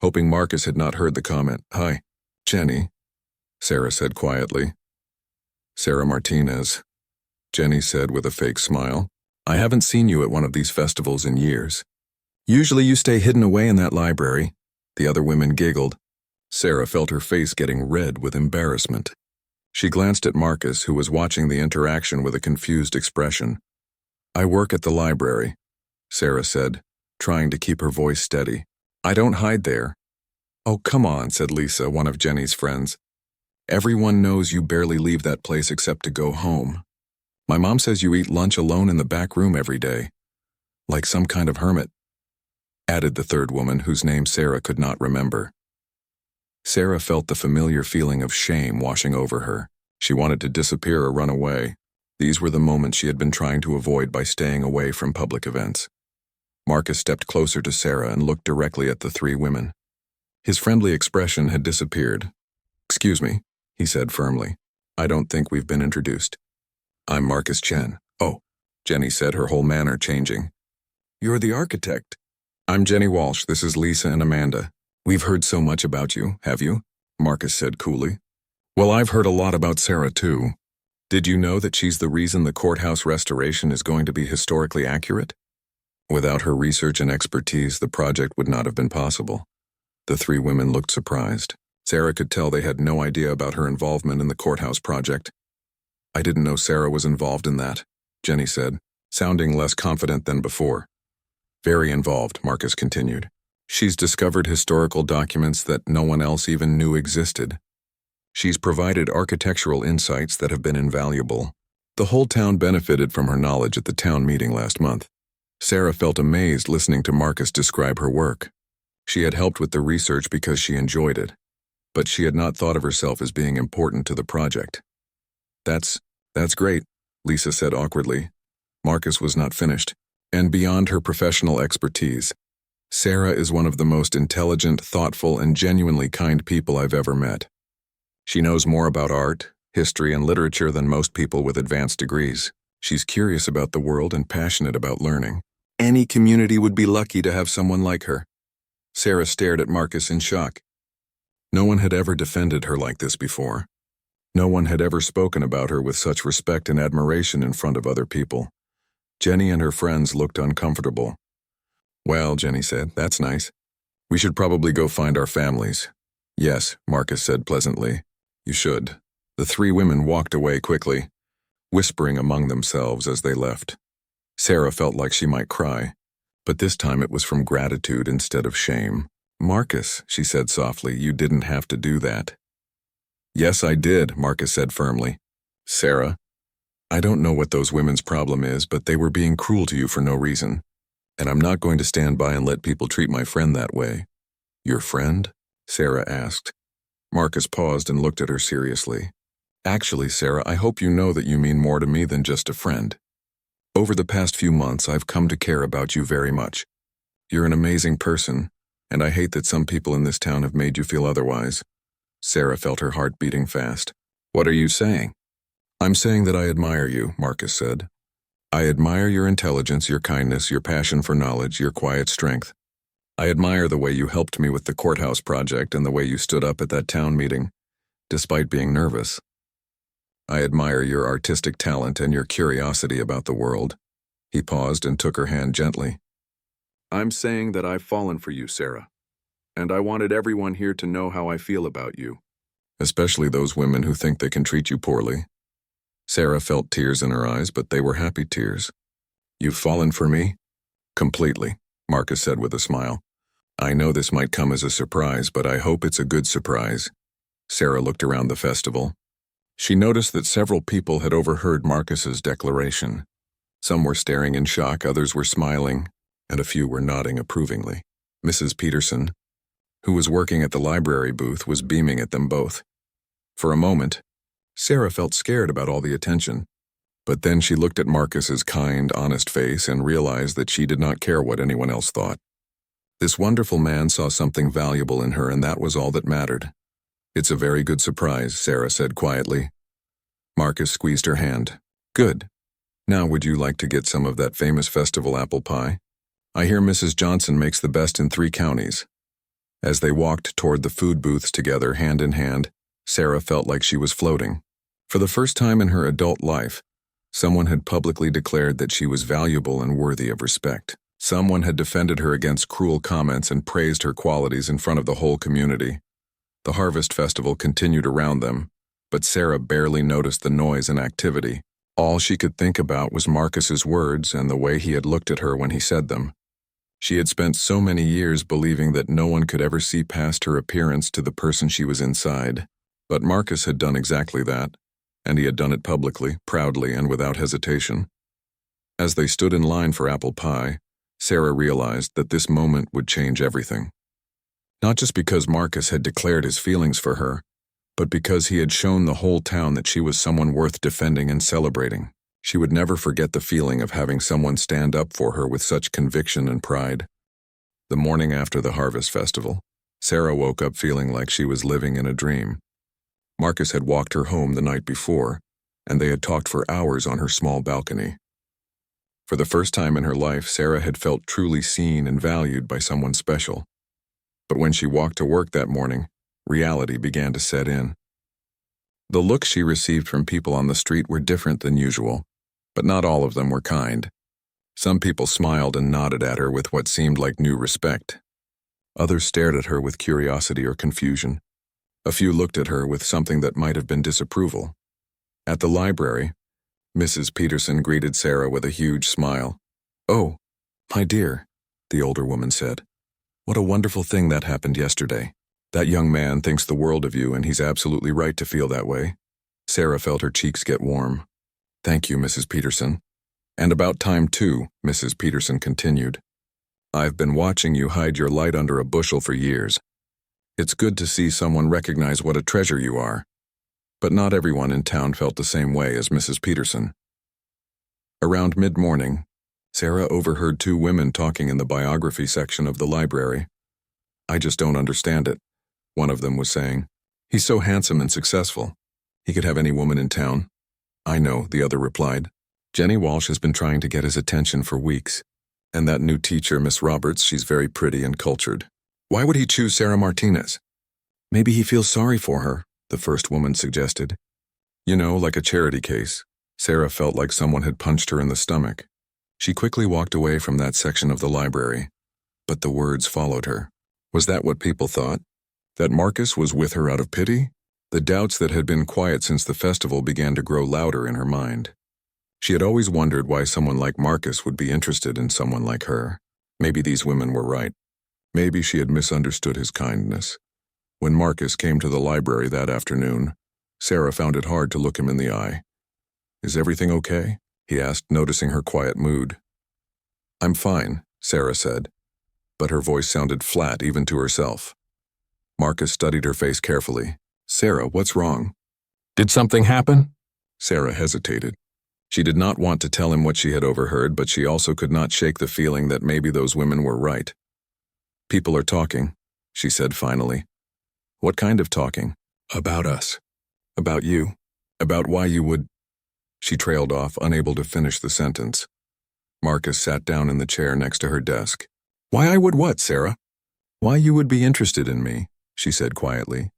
hoping Marcus had not heard the comment. "Hi, Jenny," Sarah said quietly. "Sarah Martinez," Jenny said with a fake smile. "I haven't seen you at one of these festivals in years. Usually you stay hidden away in that library." The other women giggled. Sarah felt her face getting red with embarrassment. She glanced at Marcus, who was watching the interaction with a confused expression. "I work at the library," Sarah said, trying to keep her voice steady. "I don't hide there." "Oh, come on," said Lisa, one of Jenny's friends. "Everyone knows you barely leave that place except to go home. My mom says you eat lunch alone in the back room every day, like some kind of hermit," added the third woman, whose name Sarah could not remember. Sarah felt the familiar feeling of shame washing over her. She wanted to disappear or run away. These were the moments she had been trying to avoid by staying away from public events. Marcus stepped closer to Sarah and looked directly at the 3 women. His friendly expression had disappeared. "Excuse me," he said firmly. "I don't think we've been introduced." "I'm Marcus Chen." "Oh," Jenny said, her whole manner changing. "You're the architect." "I'm Jenny Walsh. This is Lisa and Amanda. We've heard so much about you, have you?" Marcus said coolly. "Well, I've heard a lot about Sarah, too. Did you know that she's the reason the courthouse restoration is going to be historically accurate? Without her research and expertise, the project would not have been possible." The 3 women looked surprised. Sarah could tell they had no idea about her involvement in the courthouse project. I didn't know Sarah was involved in that, Jenny said, sounding less confident than before. Very involved, Marcus continued. She's discovered historical documents that no one else even knew existed. She's provided architectural insights that have been invaluable. The whole town benefited from her knowledge at the town meeting last month. Sarah felt amazed listening to Marcus describe her work. She had helped with the research because she enjoyed it, but she had not thought of herself as being important to the project. That's great, Lisa said awkwardly. Marcus was not finished, and beyond her professional expertise, Sarah is one of the most intelligent, thoughtful, and genuinely kind people I've ever met. She knows more about art, history, and literature than most people with advanced degrees. She's curious about the world and passionate about learning. Any community would be lucky to have someone like her. Sarah stared at Marcus in shock. No one had ever defended her like this before. No one had ever spoken about her with such respect and admiration in front of other people. Jenny and her friends looked uncomfortable. Well, Jenny said, that's nice. We should probably go find our families. Yes, Marcus said pleasantly. You should. The three women walked away quickly, whispering among themselves as they left. Sarah felt like she might cry, but this time it was from gratitude instead of shame. Marcus, she said softly, you didn't have to do that. Yes, I did, Marcus said firmly. Sarah, I don't know what those women's problem is, but they were being cruel to you for no reason. And I'm not going to stand by and let people treat my friend that way. Your friend? Sarah asked. Marcus paused and looked at her seriously. Actually, Sarah, I hope you know that you mean more to me than just a friend. Over the past few months, I've come to care about you very much. You're an amazing person, and I hate that some people in this town have made you feel otherwise. Sarah felt her heart beating fast. What are you saying? I'm saying that I admire you, Marcus said. I admire your intelligence, your kindness, your passion for knowledge, your quiet strength. I admire the way you helped me with the courthouse project and the way you stood up at that town meeting, despite being nervous. I admire your artistic talent and your curiosity about the world. He paused and took her hand gently. I'm saying that I've fallen for you, Sarah, and I wanted everyone here to know how I feel about you, especially those women who think they can treat you poorly. Sarah felt tears in her eyes, but they were happy tears. You've fallen for me? Completely, Marcus said with a smile. I know this might come as a surprise, but I hope it's a good surprise. Sarah looked around the festival. She noticed that several people had overheard Marcus's declaration. Some were staring in shock, others were smiling, and a few were nodding approvingly. Mrs. Peterson, who was working at the library booth, was beaming at them both. For a moment, Sarah felt scared about all the attention, but then she looked at Marcus's kind, honest face and realized that she did not care what anyone else thought. This wonderful man saw something valuable in her, and that was all that mattered. It's a very good surprise, Sarah said quietly. Marcus squeezed her hand. Good. Now would you like to get some of that famous festival apple pie? I hear Mrs. Johnson makes the best in 3 counties. As they walked toward the food booths together, hand in hand, Sarah felt like she was floating. For the first time in her adult life, someone had publicly declared that she was valuable and worthy of respect. Someone had defended her against cruel comments and praised her qualities in front of the whole community. The harvest festival continued around them, but Sarah barely noticed the noise and activity. All she could think about was Marcus's words and the way he had looked at her when he said them. She had spent so many years believing that no one could ever see past her appearance to the person she was inside. But Marcus had done exactly that, and he had done it publicly, proudly, and without hesitation. As they stood in line for apple pie, Sarah realized that this moment would change everything. Not just because Marcus had declared his feelings for her, but because he had shown the whole town that she was someone worth defending and celebrating. She would never forget the feeling of having someone stand up for her with such conviction and pride. The morning after the harvest festival, Sarah woke up feeling like she was living in a dream. Marcus had walked her home the night before, and they had talked for hours on her small balcony. For the first time in her life, Sarah had felt truly seen and valued by someone special. But when she walked to work that morning, reality began to set in. The looks she received from people on the street were different than usual, but not all of them were kind. Some people smiled and nodded at her with what seemed like new respect. Others stared at her with curiosity or confusion. A few looked at her with something that might have been disapproval. At the library, Mrs. Peterson greeted Sarah with a huge smile. "Oh, my dear," the older woman said. "What a wonderful thing that happened yesterday. That young man thinks the world of you, and he's absolutely right to feel that way." Sarah felt her cheeks get warm. "Thank you, Mrs. Peterson. And about time too," Mrs. Peterson continued. "I've been watching you hide your light under a bushel for years. It's good to see someone recognize what a treasure you are." But not everyone in town felt the same way as Mrs. Peterson. Around mid-morning, Sarah overheard two women talking in the biography section of the library. "I just don't understand it," one of them was saying. "He's so handsome and successful. He could have any woman in town." "I know," the other replied. "Jenny Walsh has been trying to get his attention for weeks. And that new teacher, Miss Roberts, she's very pretty and cultured. Why would he choose Sarah Martinez?" "Maybe he feels sorry for her," the first woman suggested. "You know, like a charity case." Sarah felt like someone had punched her in the stomach. She quickly walked away from that section of the library. But the words followed her. Was that what people thought? That Marcus was with her out of pity? The doubts that had been quiet since the festival began to grow louder in her mind. She had always wondered why someone like Marcus would be interested in someone like her. Maybe these women were right. Maybe she had misunderstood his kindness. When Marcus came to the library that afternoon, Sarah found it hard to look him in the eye. "Is everything okay?" he asked, noticing her quiet mood. "I'm fine," Sarah said, but her voice sounded flat even to herself. Marcus studied her face carefully. "Sarah, what's wrong?" "Did something happen?" Sarah hesitated. She did not want to tell him what she had overheard, but she also could not shake the feeling that maybe those women were right. "People are talking," she said finally. "What kind of talking?" "About us. About you. About why you would—" She trailed off, unable to finish the sentence. Marcus sat down in the chair next to her desk. "Why I would what, Sarah?" "Why you would be interested in me," she said quietly.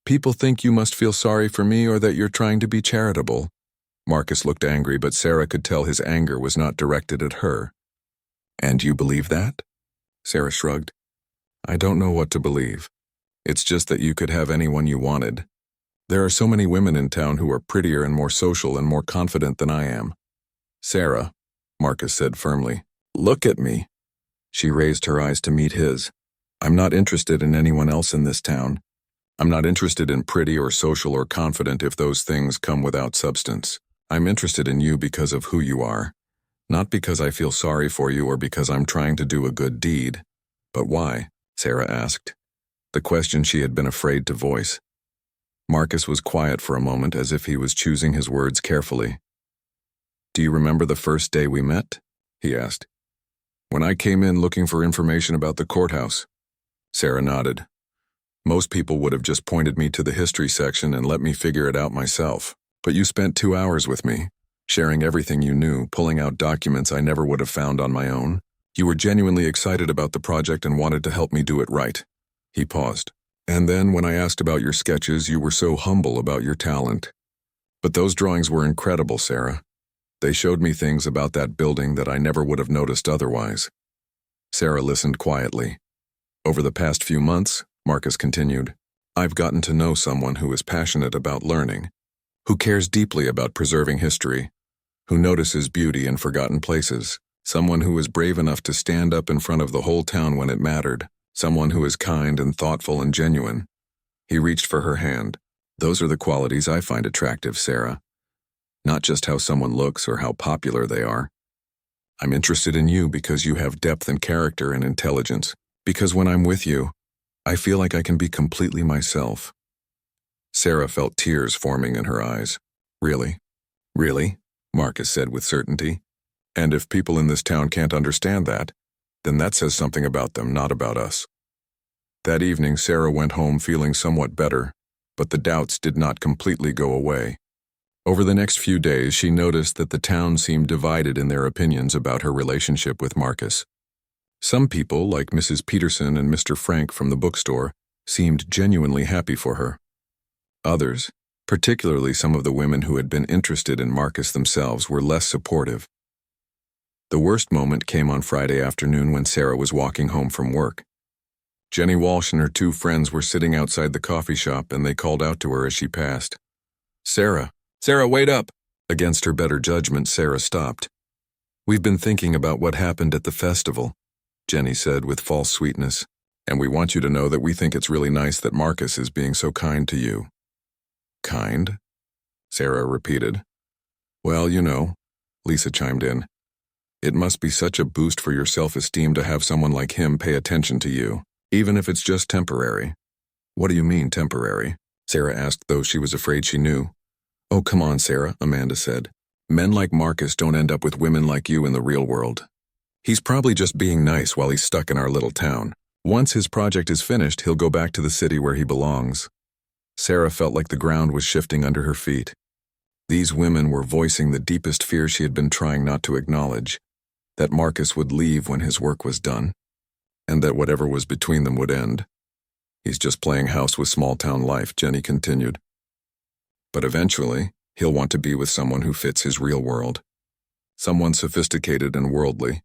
"People think you must feel sorry for me or that you're trying to be charitable." Marcus looked angry, but Sarah could tell his anger was not directed at her. "And you believe that?" Sarah shrugged. "I don't know what to believe. It's just that you could have anyone you wanted. There are so many women in town who are prettier and more social and more confident than I am." "Sarah," Marcus said firmly, "look at me." She raised her eyes to meet his. "I'm not interested in anyone else in this town. I'm not interested in pretty or social or confident if those things come without substance. I'm interested in you because of who you are. Not because I feel sorry for you or because I'm trying to do a good deed." "But why?" Sarah asked. The question she had been afraid to voice. Marcus was quiet for a moment, as if he was choosing his words carefully. "Do you remember the first day we met?" he asked. "When I came in looking for information about the courthouse." Sarah nodded. "Most people would have just pointed me to the history section and let me figure it out myself. But you spent 2 hours with me, sharing everything you knew, pulling out documents I never would have found on my own. You were genuinely excited about the project and wanted to help me do it right." He paused. "And then when I asked about your sketches, you were so humble about your talent. But those drawings were incredible, Sarah. They showed me things about that building that I never would have noticed otherwise." Sarah listened quietly. "Over the past few months," Marcus continued, "I've gotten to know someone who is passionate about learning, who cares deeply about preserving history, who notices beauty in forgotten places, someone who is brave enough to stand up in front of the whole town when it mattered, someone who is kind and thoughtful and genuine." He reached for her hand. "Those are the qualities I find attractive, Sarah. Not just how someone looks or how popular they are. I'm interested in you because you have depth and character and intelligence, because when I'm with you, I feel like I can be completely myself." Sarah felt tears forming in her eyes. "Really? Really?" Marcus said with certainty. "And if people in this town can't understand that, then that says something about them, not about us." That evening, Sarah went home feeling somewhat better, but the doubts did not completely go away. Over the next few days, she noticed that the town seemed divided in their opinions about her relationship with Marcus. Some people, like Mrs. Peterson and Mr. Frank from the bookstore, seemed genuinely happy for her. Others, particularly some of the women who had been interested in Marcus themselves, were less supportive. The worst moment came on Friday afternoon when Sarah was walking home from work. Jenny Walsh and her two friends were sitting outside the coffee shop and they called out to her as she passed. Sarah! Sarah, wait up! Against her better judgment, Sarah stopped. We've been thinking about what happened at the festival, Jenny said with false sweetness, and we want you to know that we think it's really nice that Marcus is being so kind to you. Kind? Sarah repeated. Well, you know, Lisa chimed in. It must be such a boost for your self-esteem to have someone like him pay attention to you, even if it's just temporary. What do you mean, temporary? Sarah asked, though she was afraid she knew. Oh, come on, Sarah, Amanda said. Men like Marcus don't end up with women like you in the real world. He's probably just being nice while he's stuck in our little town. Once his project is finished, he'll go back to the city where he belongs. Sarah felt like the ground was shifting under her feet. These women were voicing the deepest fear she had been trying not to acknowledge, that Marcus would leave when his work was done, and that whatever was between them would end. He's just playing house with small-town life, Jenny continued. But eventually, he'll want to be with someone who fits his real world. Someone sophisticated and worldly.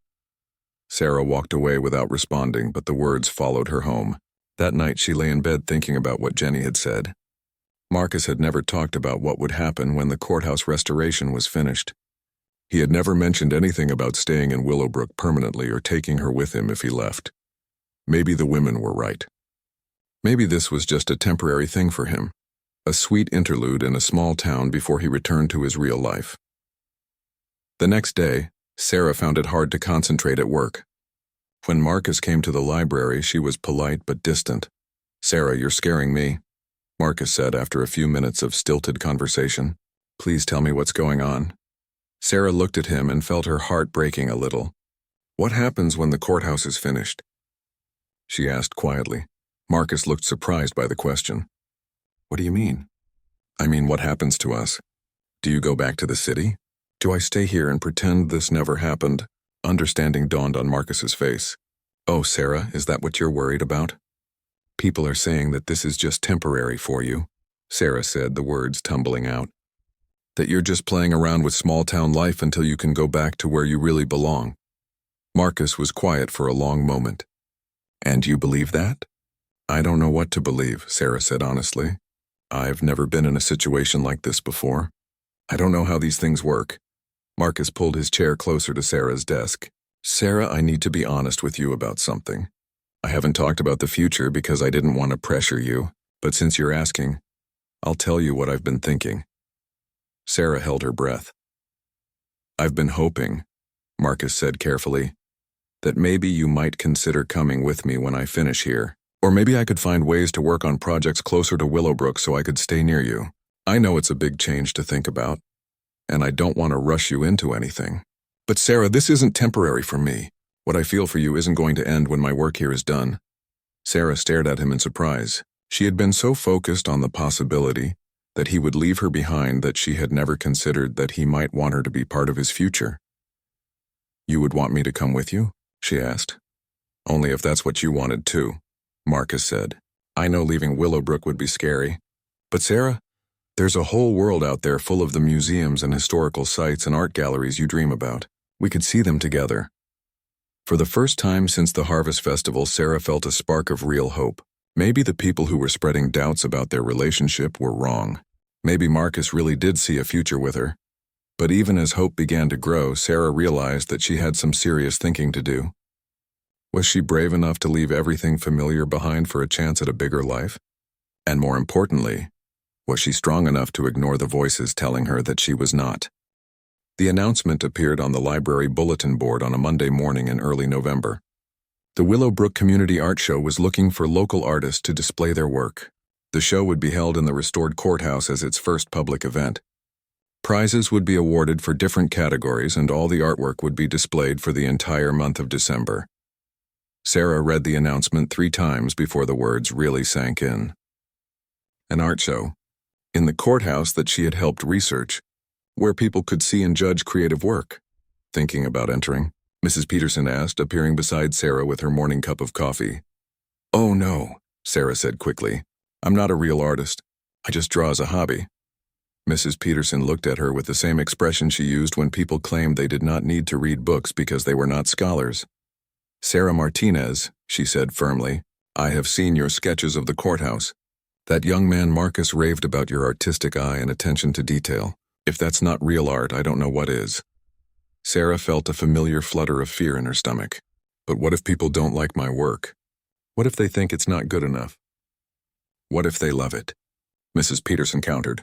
Sarah walked away without responding, but the words followed her home. That night she lay in bed thinking about what Jenny had said. Marcus had never talked about what would happen when the courthouse restoration was finished. He had never mentioned anything about staying in Willowbrook permanently or taking her with him if he left. Maybe the women were right. Maybe this was just a temporary thing for him, a sweet interlude in a small town before he returned to his real life. The next day, Sarah found it hard to concentrate at work. When Marcus came to the library, she was polite but distant. Sarah, you're scaring me, Marcus said after a few minutes of stilted conversation. Please tell me what's going on. Sarah looked at him and felt her heart breaking a little. What happens when the courthouse is finished? She asked quietly. Marcus looked surprised by the question. What do you mean? I mean, what happens to us? Do you go back to the city? Do I stay here and pretend this never happened? Understanding dawned on Marcus's face. Oh, Sarah, is that what you're worried about? People are saying that this is just temporary for you, Sarah said, the words tumbling out. That you're just playing around with small-town life until you can go back to where you really belong. Marcus was quiet for a long moment. And you believe that? I don't know what to believe, Sarah said honestly. I've never been in a situation like this before. I don't know how these things work. Marcus pulled his chair closer to Sarah's desk. Sarah, I need to be honest with you about something. I haven't talked about the future because I didn't want to pressure you, but since you're asking, I'll tell you what I've been thinking. Sarah held her breath. I've been hoping, Marcus said carefully, that maybe you might consider coming with me when I finish here. Or maybe I could find ways to work on projects closer to Willowbrook so I could stay near you. I know it's a big change to think about, and I don't want to rush you into anything. But Sarah, this isn't temporary for me. What I feel for you isn't going to end when my work here is done. Sarah stared at him in surprise. She had been so focused on the possibility that he would leave her behind that she had never considered that he might want her to be part of his future. You would want me to come with you? She asked. Only if that's what you wanted too, Marcus said. I know leaving Willowbrook would be scary. But Sarah, there's a whole world out there full of the museums and historical sites and art galleries you dream about. We could see them together. For the first time since the Harvest Festival, Sarah felt a spark of real hope. Maybe the people who were spreading doubts about their relationship were wrong. Maybe Marcus really did see a future with her. But even as hope began to grow, Sarah realized that she had some serious thinking to do. Was she brave enough to leave everything familiar behind for a chance at a bigger life? And more importantly, was she strong enough to ignore the voices telling her that she was not? The announcement appeared on the library bulletin board on a Monday morning in early November. The Willowbrook Community Art Show was looking for local artists to display their work. The show would be held in the restored courthouse as its first public event. Prizes would be awarded for different categories, and all the artwork would be displayed for the entire month of December. Sarah read the announcement 3 times before the words really sank in. An art show, in the courthouse that she had helped research, where people could see and judge creative work. Thinking about entering, Mrs. Peterson asked, appearing beside Sarah with her morning cup of coffee. Oh no, Sarah said quickly. I'm not a real artist. I just draw as a hobby. Mrs. Peterson looked at her with the same expression she used when people claimed they did not need to read books because they were not scholars. Sarah Martinez, she said firmly, I have seen your sketches of the courthouse. That young man Marcus raved about your artistic eye and attention to detail. If that's not real art, I don't know what is. Sarah felt a familiar flutter of fear in her stomach. But what if people don't like my work? What if they think it's not good enough? What if they love it? Mrs. Peterson countered.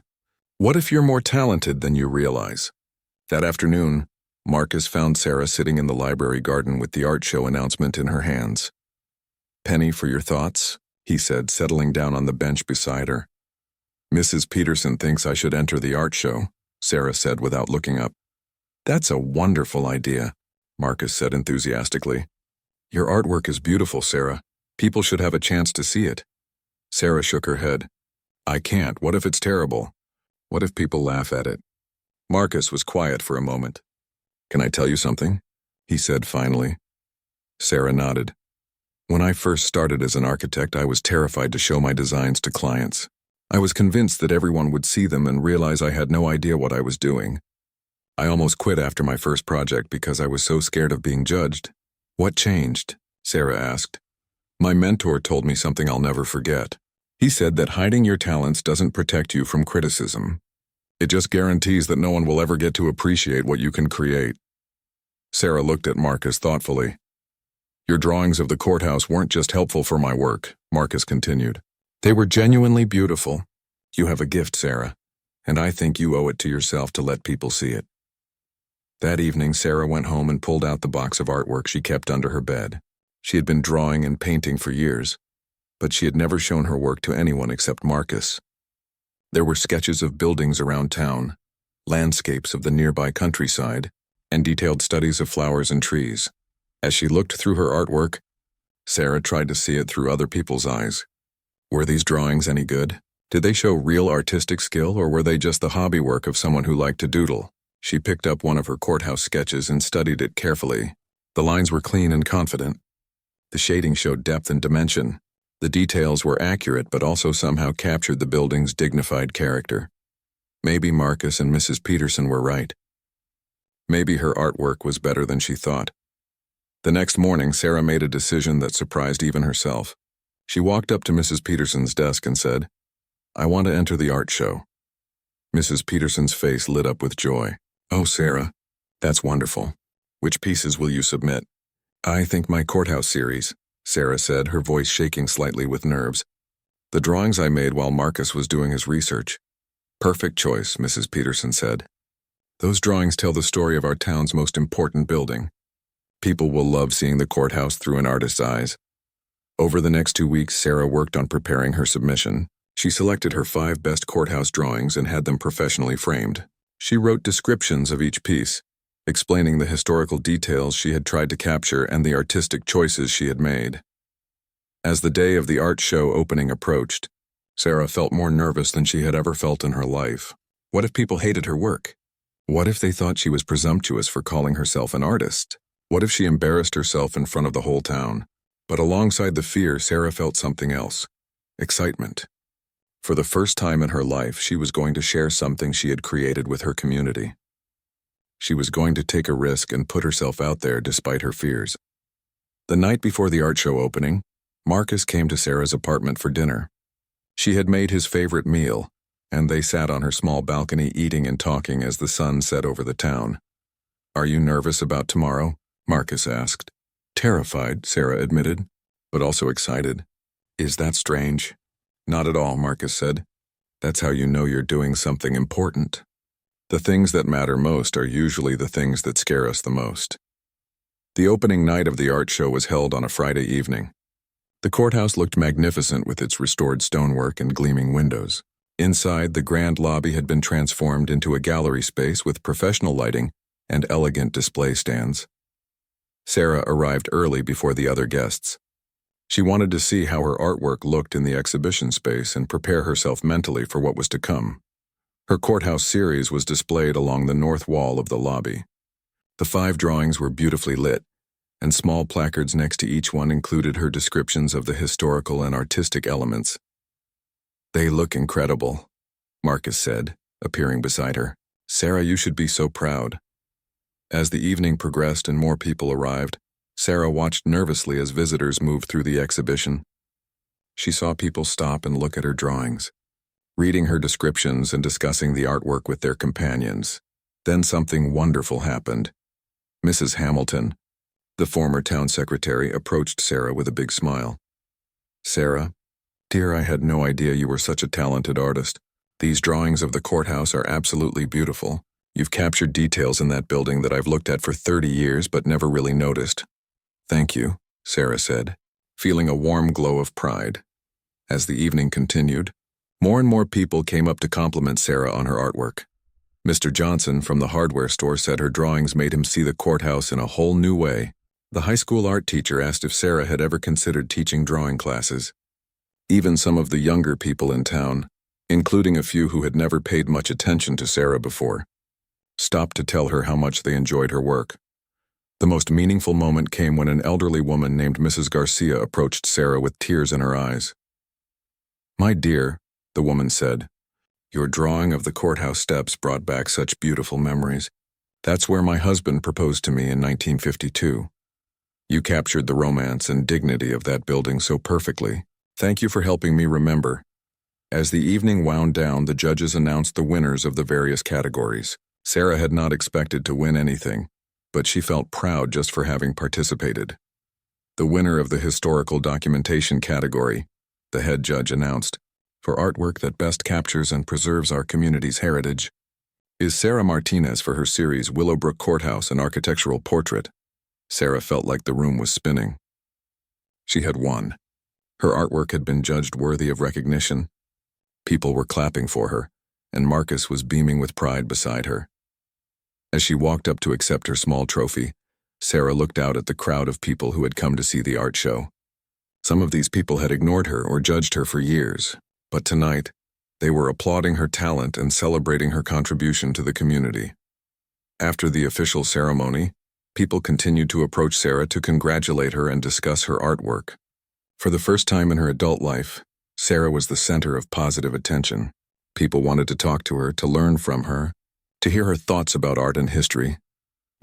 What if you're more talented than you realize? That afternoon, Marcus found Sarah sitting in the library garden with the art show announcement in her hands. Penny for your thoughts, he said, settling down on the bench beside her. Mrs. Peterson thinks I should enter the art show, Sarah said without looking up. That's a wonderful idea, Marcus said enthusiastically. Your artwork is beautiful, Sarah. People should have a chance to see it. Sarah shook her head. I can't. What if it's terrible? What if people laugh at it? Marcus was quiet for a moment. Can I tell you something? He said finally. Sarah nodded. When I first started as an architect, I was terrified to show my designs to clients. I was convinced that everyone would see them and realize I had no idea what I was doing. I almost quit after my first project because I was so scared of being judged. What changed? Sarah asked. My mentor told me something I'll never forget. He said that hiding your talents doesn't protect you from criticism. It just guarantees that no one will ever get to appreciate what you can create. Sarah looked at Marcus thoughtfully. Your drawings of the courthouse weren't just helpful for my work, Marcus continued. They were genuinely beautiful. You have a gift, Sarah, and I think you owe it to yourself to let people see it. That evening, Sarah went home and pulled out the box of artwork she kept under her bed. She had been drawing and painting for years, but she had never shown her work to anyone except Marcus. There were sketches of buildings around town, landscapes of the nearby countryside, and detailed studies of flowers and trees. As she looked through her artwork, Sarah tried to see it through other people's eyes. Were these drawings any good? Did they show real artistic skill, or were they just the hobby work of someone who liked to doodle? She picked up one of her courthouse sketches and studied it carefully. The lines were clean and confident. The shading showed depth and dimension. The details were accurate but also somehow captured the building's dignified character. Maybe Marcus and Mrs. Peterson were right. Maybe her artwork was better than she thought. The next morning, Sarah made a decision that surprised even herself. She walked up to Mrs. Peterson's desk and said, I want to enter the art show. Mrs. Peterson's face lit up with joy. Oh, Sarah, that's wonderful. Which pieces will you submit? I think my courthouse series, Sarah said, her voice shaking slightly with nerves. The drawings I made while Marcus was doing his research. Perfect choice, Mrs. Peterson said. Those drawings tell the story of our town's most important building. People will love seeing the courthouse through an artist's eyes. Over the next 2 weeks, Sarah worked on preparing her submission. She selected her 5 best courthouse drawings and had them professionally framed. She wrote descriptions of each piece, explaining the historical details she had tried to capture and the artistic choices she had made. As the day of the art show opening approached, Sarah felt more nervous than she had ever felt in her life. What if people hated her work? What if they thought she was presumptuous for calling herself an artist? What if she embarrassed herself in front of the whole town? But alongside the fear, Sarah felt something else. Excitement. For the first time in her life, she was going to share something she had created with her community. She was going to take a risk and put herself out there despite her fears. The night before the art show opening, Marcus came to Sarah's apartment for dinner. She had made his favorite meal, and they sat on her small balcony eating and talking as the sun set over the town. Are you nervous about tomorrow? Marcus asked. Terrified, Sarah admitted, but also excited. Is that strange? Not at all, Marcus said. That's how you know you're doing something important. The things that matter most are usually the things that scare us the most. The opening night of the art show was held on a Friday evening. The courthouse looked magnificent with its restored stonework and gleaming windows. Inside, the grand lobby had been transformed into a gallery space with professional lighting and elegant display stands. Sarah arrived early before the other guests. She wanted to see how her artwork looked in the exhibition space and prepare herself mentally for what was to come. Her courthouse series was displayed along the north wall of the lobby. The 5 drawings were beautifully lit, and small placards next to each one included her descriptions of the historical and artistic elements. They look incredible, Marcus said, appearing beside her. Sarah, you should be so proud. As the evening progressed and more people arrived, Sarah watched nervously as visitors moved through the exhibition. She saw people stop and look at her drawings, reading her descriptions and discussing the artwork with their companions. Then something wonderful happened. Mrs. Hamilton, the former town secretary, approached Sarah with a big smile. "Sarah, dear, I had no idea you were such a talented artist. These drawings of the courthouse are absolutely beautiful. You've captured details in that building that I've looked at for 30 years but never really noticed." "Thank you," Sarah said, feeling a warm glow of pride. As the evening continued, more and more people came up to compliment Sarah on her artwork. Mr. Johnson from the hardware store said her drawings made him see the courthouse in a whole new way. The high school art teacher asked if Sarah had ever considered teaching drawing classes. Even some of the younger people in town, including a few who had never paid much attention to Sarah before, stopped to tell her how much they enjoyed her work. The most meaningful moment came when an elderly woman named Mrs. Garcia approached Sarah with tears in her eyes. "My dear," the woman said, "your drawing of the courthouse steps brought back such beautiful memories. That's where my husband proposed to me in 1952. You captured the romance and dignity of that building so perfectly. Thank you for helping me remember." As the evening wound down, the judges announced the winners of the various categories. Sarah had not expected to win anything, but she felt proud just for having participated. The winner of the historical documentation category, the head judge announced, for artwork that best captures and preserves our community's heritage, is Sarah Martinez for her series Willowbrook Courthouse, an architectural portrait. Sarah felt like the room was spinning. She had won. Her artwork had been judged worthy of recognition. People were clapping for her, and Marcus was beaming with pride beside her. As she walked up to accept her small trophy, Sarah looked out at the crowd of people who had come to see the art show. Some of these people had ignored her or judged her for years, but tonight, they were applauding her talent and celebrating her contribution to the community. After the official ceremony, people continued to approach Sarah to congratulate her and discuss her artwork. For the first time in her adult life, Sarah was the center of positive attention. People wanted to talk to her, to learn from her, to hear her thoughts about art and history.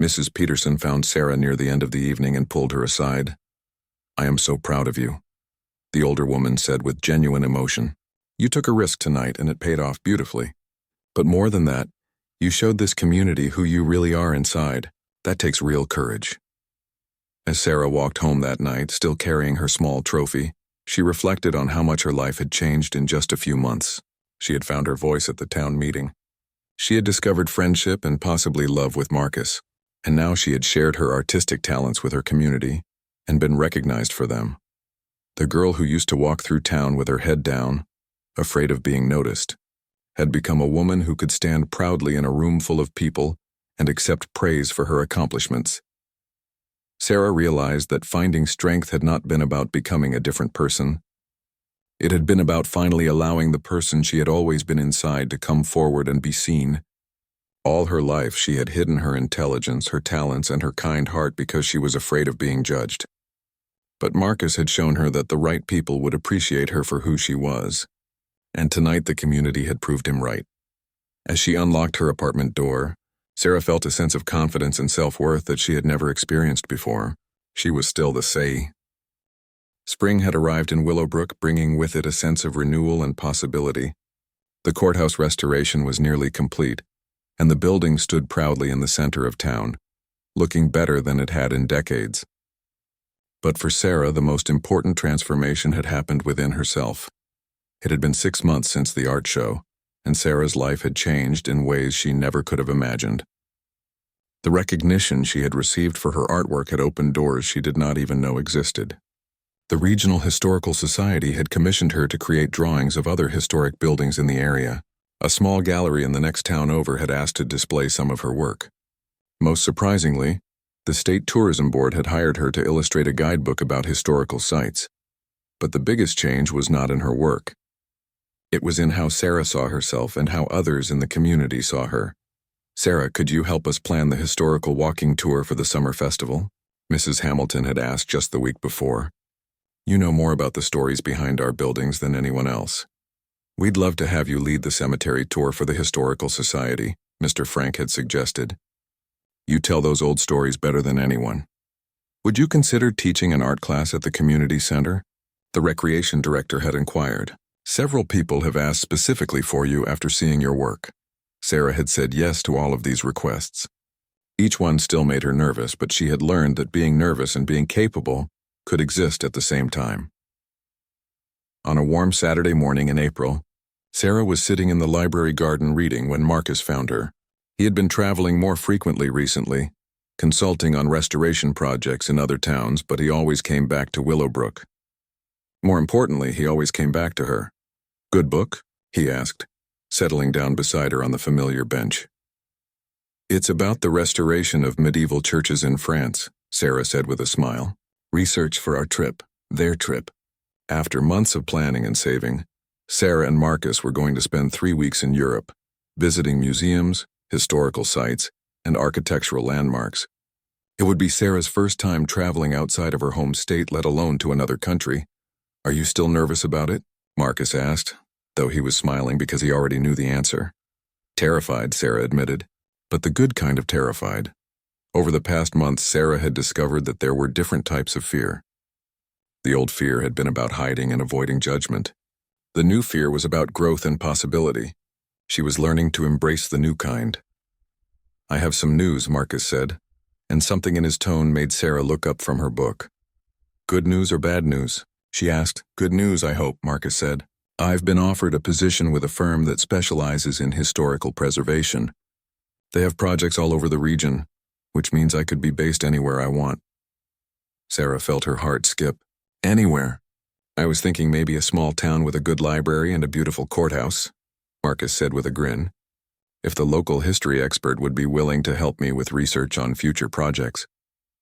Mrs. Peterson found Sarah near the end of the evening and pulled her aside. "I am so proud of you," the older woman said with genuine emotion. "You took a risk tonight and it paid off beautifully. But more than that, you showed this community who you really are inside. That takes real courage." As Sarah walked home that night, still carrying her small trophy, she reflected on how much her life had changed in just a few months. She had found her voice at the town meeting. She had discovered friendship and possibly love with Marcus, and now she had shared her artistic talents with her community and been recognized for them. The girl who used to walk through town with her head down, afraid of being noticed, had become a woman who could stand proudly in a room full of people and accept praise for her accomplishments. Sarah realized that finding strength had not been about becoming a different person. It had been about finally allowing the person she had always been inside to come forward and be seen. All her life she had hidden her intelligence, her talents, and her kind heart because she was afraid of being judged. But Marcus had shown her that the right people would appreciate her for who she was, and tonight the community had proved him right. As she unlocked her apartment door, Sarah felt a sense of confidence and self-worth that she had never experienced before. She was still the Say. Spring had arrived in Willowbrook, bringing with it a sense of renewal and possibility. The courthouse restoration was nearly complete, and the building stood proudly in the center of town, looking better than it had in decades. But for Sarah, the most important transformation had happened within herself. It had been 6 months since the art show, and Sarah's life had changed in ways she never could have imagined. The recognition she had received for her artwork had opened doors she did not even know existed. The Regional Historical Society had commissioned her to create drawings of other historic buildings in the area. A small gallery in the next town over had asked to display some of her work. Most surprisingly, the State Tourism Board had hired her to illustrate a guidebook about historical sites. But the biggest change was not in her work. It was in how Sarah saw herself and how others in the community saw her. "Sarah, could you help us plan the historical walking tour for the summer festival?" Mrs. Hamilton had asked just the week before. "You know more about the stories behind our buildings than anyone else. We'd love to have you lead the cemetery tour for the Historical Society," Mr. Frank had suggested. "You tell those old stories better than anyone. Would you consider teaching an art class at the community center? The recreation director had inquired. Several people have asked specifically for you after seeing your work. Sarah had said yes to all of these requests. Each one still made her nervous, but she had learned that being nervous and being capable could exist at the same time. On a warm Saturday morning in April, Sarah was sitting in the library garden reading when Marcus found her. He had been traveling more frequently recently, consulting on restoration projects in other towns, but he always came back to Willowbrook. More importantly, he always came back to her. "Good book?" he asked, settling down beside her on the familiar bench. "It's about the restoration of medieval churches in France," Sarah said with a smile. "Research for our trip, their trip." After months of planning and saving, Sarah and Marcus were going to spend 3 weeks in Europe, visiting museums, historical sites, and architectural landmarks. It would be Sarah's first time traveling outside of her home state, let alone to another country. "Are you still nervous about it?" Marcus asked, though he was smiling because he already knew the answer. "Terrified," Sarah admitted, but the good kind of terrified. Over the past months, Sarah had discovered that there were different types of fear. The old fear had been about hiding and avoiding judgment. The new fear was about growth and possibility. She was learning to embrace the new kind. "I have some news," Marcus said, and something in his tone made Sarah look up from her book. "Good news or bad news?" she asked. "Good news, I hope," Marcus said. "I've been offered a position with a firm that specializes in historical preservation. They have projects all over the region, which means I could be based anywhere I want." Sarah felt her heart skip. "Anywhere? I was thinking maybe a small town with a good library and a beautiful courthouse," Marcus said with a grin. "If the local history expert would be willing to help me with research on future projects."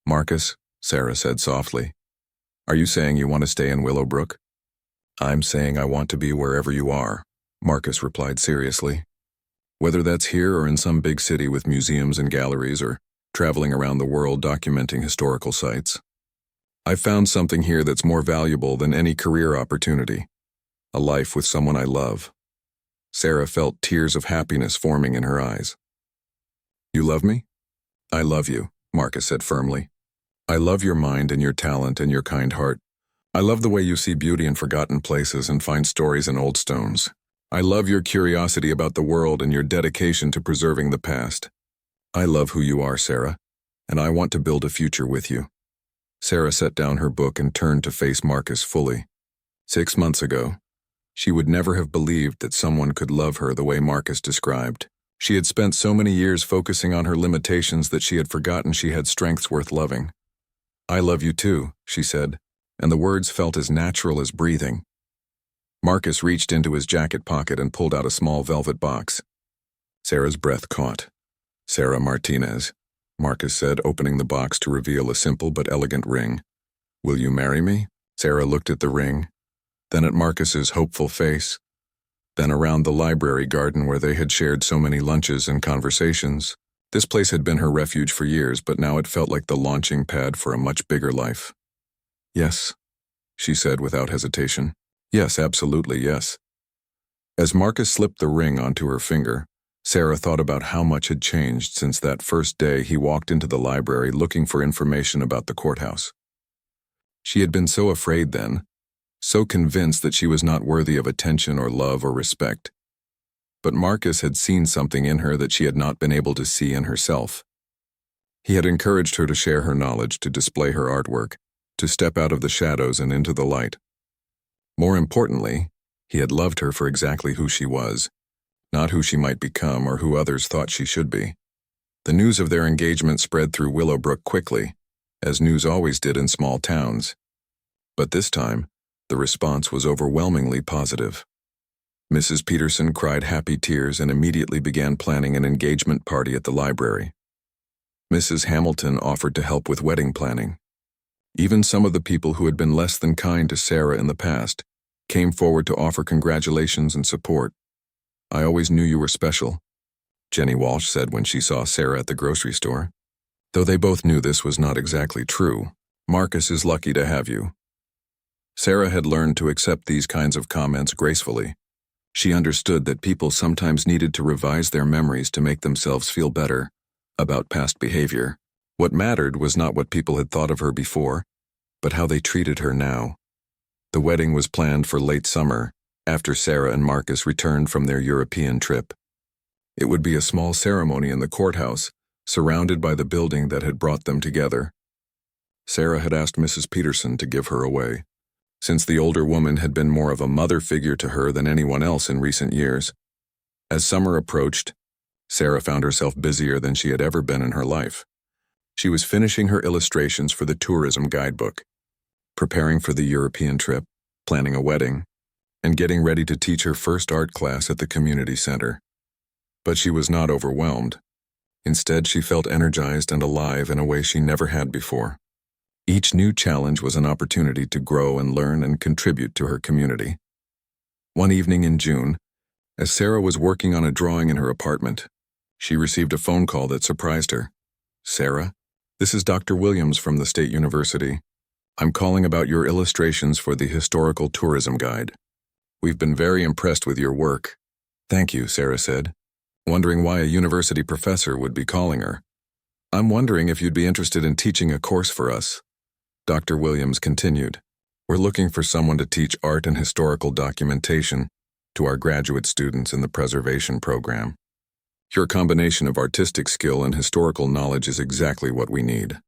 "Marcus," Sarah said softly, "are you saying you want to stay in Willowbrook?" "I'm saying I want to be wherever you are," Marcus replied seriously. "Whether that's here or in some big city with museums and galleries or traveling around the world documenting historical sites. I've found something here that's more valuable than any career opportunity. A life with someone I love." Sarah felt tears of happiness forming in her eyes. "You love me?" "I love you," Marcus said firmly. "I love your mind and your talent and your kind heart. I love the way you see beauty in forgotten places and find stories in old stones. I love your curiosity about the world and your dedication to preserving the past. I love who you are, Sarah, and I want to build a future with you." Sarah set down her book and turned to face Marcus fully. 6 months ago, she would never have believed that someone could love her the way Marcus described. She had spent so many years focusing on her limitations that she had forgotten she had strengths worth loving. "I love you too," she said, and the words felt as natural as breathing. Marcus reached into his jacket pocket and pulled out a small velvet box. Sarah's breath caught. "Sarah Martinez," Marcus said, opening the box to reveal a simple but elegant ring. "Will you marry me?" Sarah looked at the ring, then at Marcus's hopeful face, then around the library garden where they had shared so many lunches and conversations. This place had been her refuge for years, but now it felt like the launching pad for a much bigger life. "Yes," she said without hesitation. "Yes, absolutely, yes." As Marcus slipped the ring onto her finger, Sarah thought about how much had changed since that first day he walked into the library looking for information about the courthouse. She had been so afraid then, so convinced that she was not worthy of attention or love or respect. But Marcus had seen something in her that she had not been able to see in herself. He had encouraged her to share her knowledge, to display her artwork, to step out of the shadows and into the light. More importantly, he had loved her for exactly who she was, not who she might become or who others thought she should be. The news of their engagement spread through Willowbrook quickly, as news always did in small towns. But this time, the response was overwhelmingly positive. Mrs. Peterson cried happy tears and immediately began planning an engagement party at the library. Mrs. Hamilton offered to help with wedding planning. Even some of the people who had been less than kind to Sarah in the past came forward to offer congratulations and support. "I always knew you were special," Jenny Walsh said when she saw Sarah at the grocery store. Though they both knew this was not exactly true. "Marcus is lucky to have you." Sarah had learned to accept these kinds of comments gracefully. She understood that people sometimes needed to revise their memories to make themselves feel better about past behavior. What mattered was not what people had thought of her before, but how they treated her now. The wedding was planned for late summer, after Sarah and Marcus returned from their European trip. It would be a small ceremony in the courthouse, surrounded by the building that had brought them together. Sarah had asked Mrs. Peterson to give her away, since the older woman had been more of a mother figure to her than anyone else in recent years. As summer approached, Sarah found herself busier than she had ever been in her life. She was finishing her illustrations for the tourism guidebook, preparing for the European trip, planning a wedding, and getting ready to teach her first art class at the community center. But she was not overwhelmed. Instead, she felt energized and alive in a way she never had before. Each new challenge was an opportunity to grow and learn and contribute to her community. One evening in June, as Sarah was working on a drawing in her apartment, she received a phone call that surprised her. "Sarah, this is Dr. Williams from the State University. I'm calling about your illustrations for the Historical Tourism Guide. We've been very impressed with your work." "Thank you," Sarah said, wondering why a university professor would be calling her. "I'm wondering if you'd be interested in teaching a course for us." Dr. Williams continued, "We're looking for someone to teach art and historical documentation to our graduate students in the preservation program. Your combination of artistic skill and historical knowledge is exactly what we need."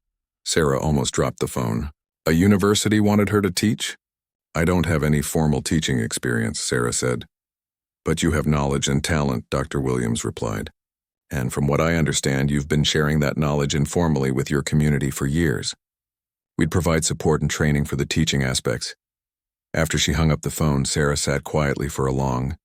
Sarah almost dropped the phone. "A university wanted her to teach?" "I don't have any formal teaching experience," Sarah said. "But you have knowledge and talent," Dr. Williams replied. "And from what I understand, you've been sharing that knowledge informally with your community for years. We'd provide support and training for the teaching aspects." After she hung up the phone, Sarah sat quietly for a long,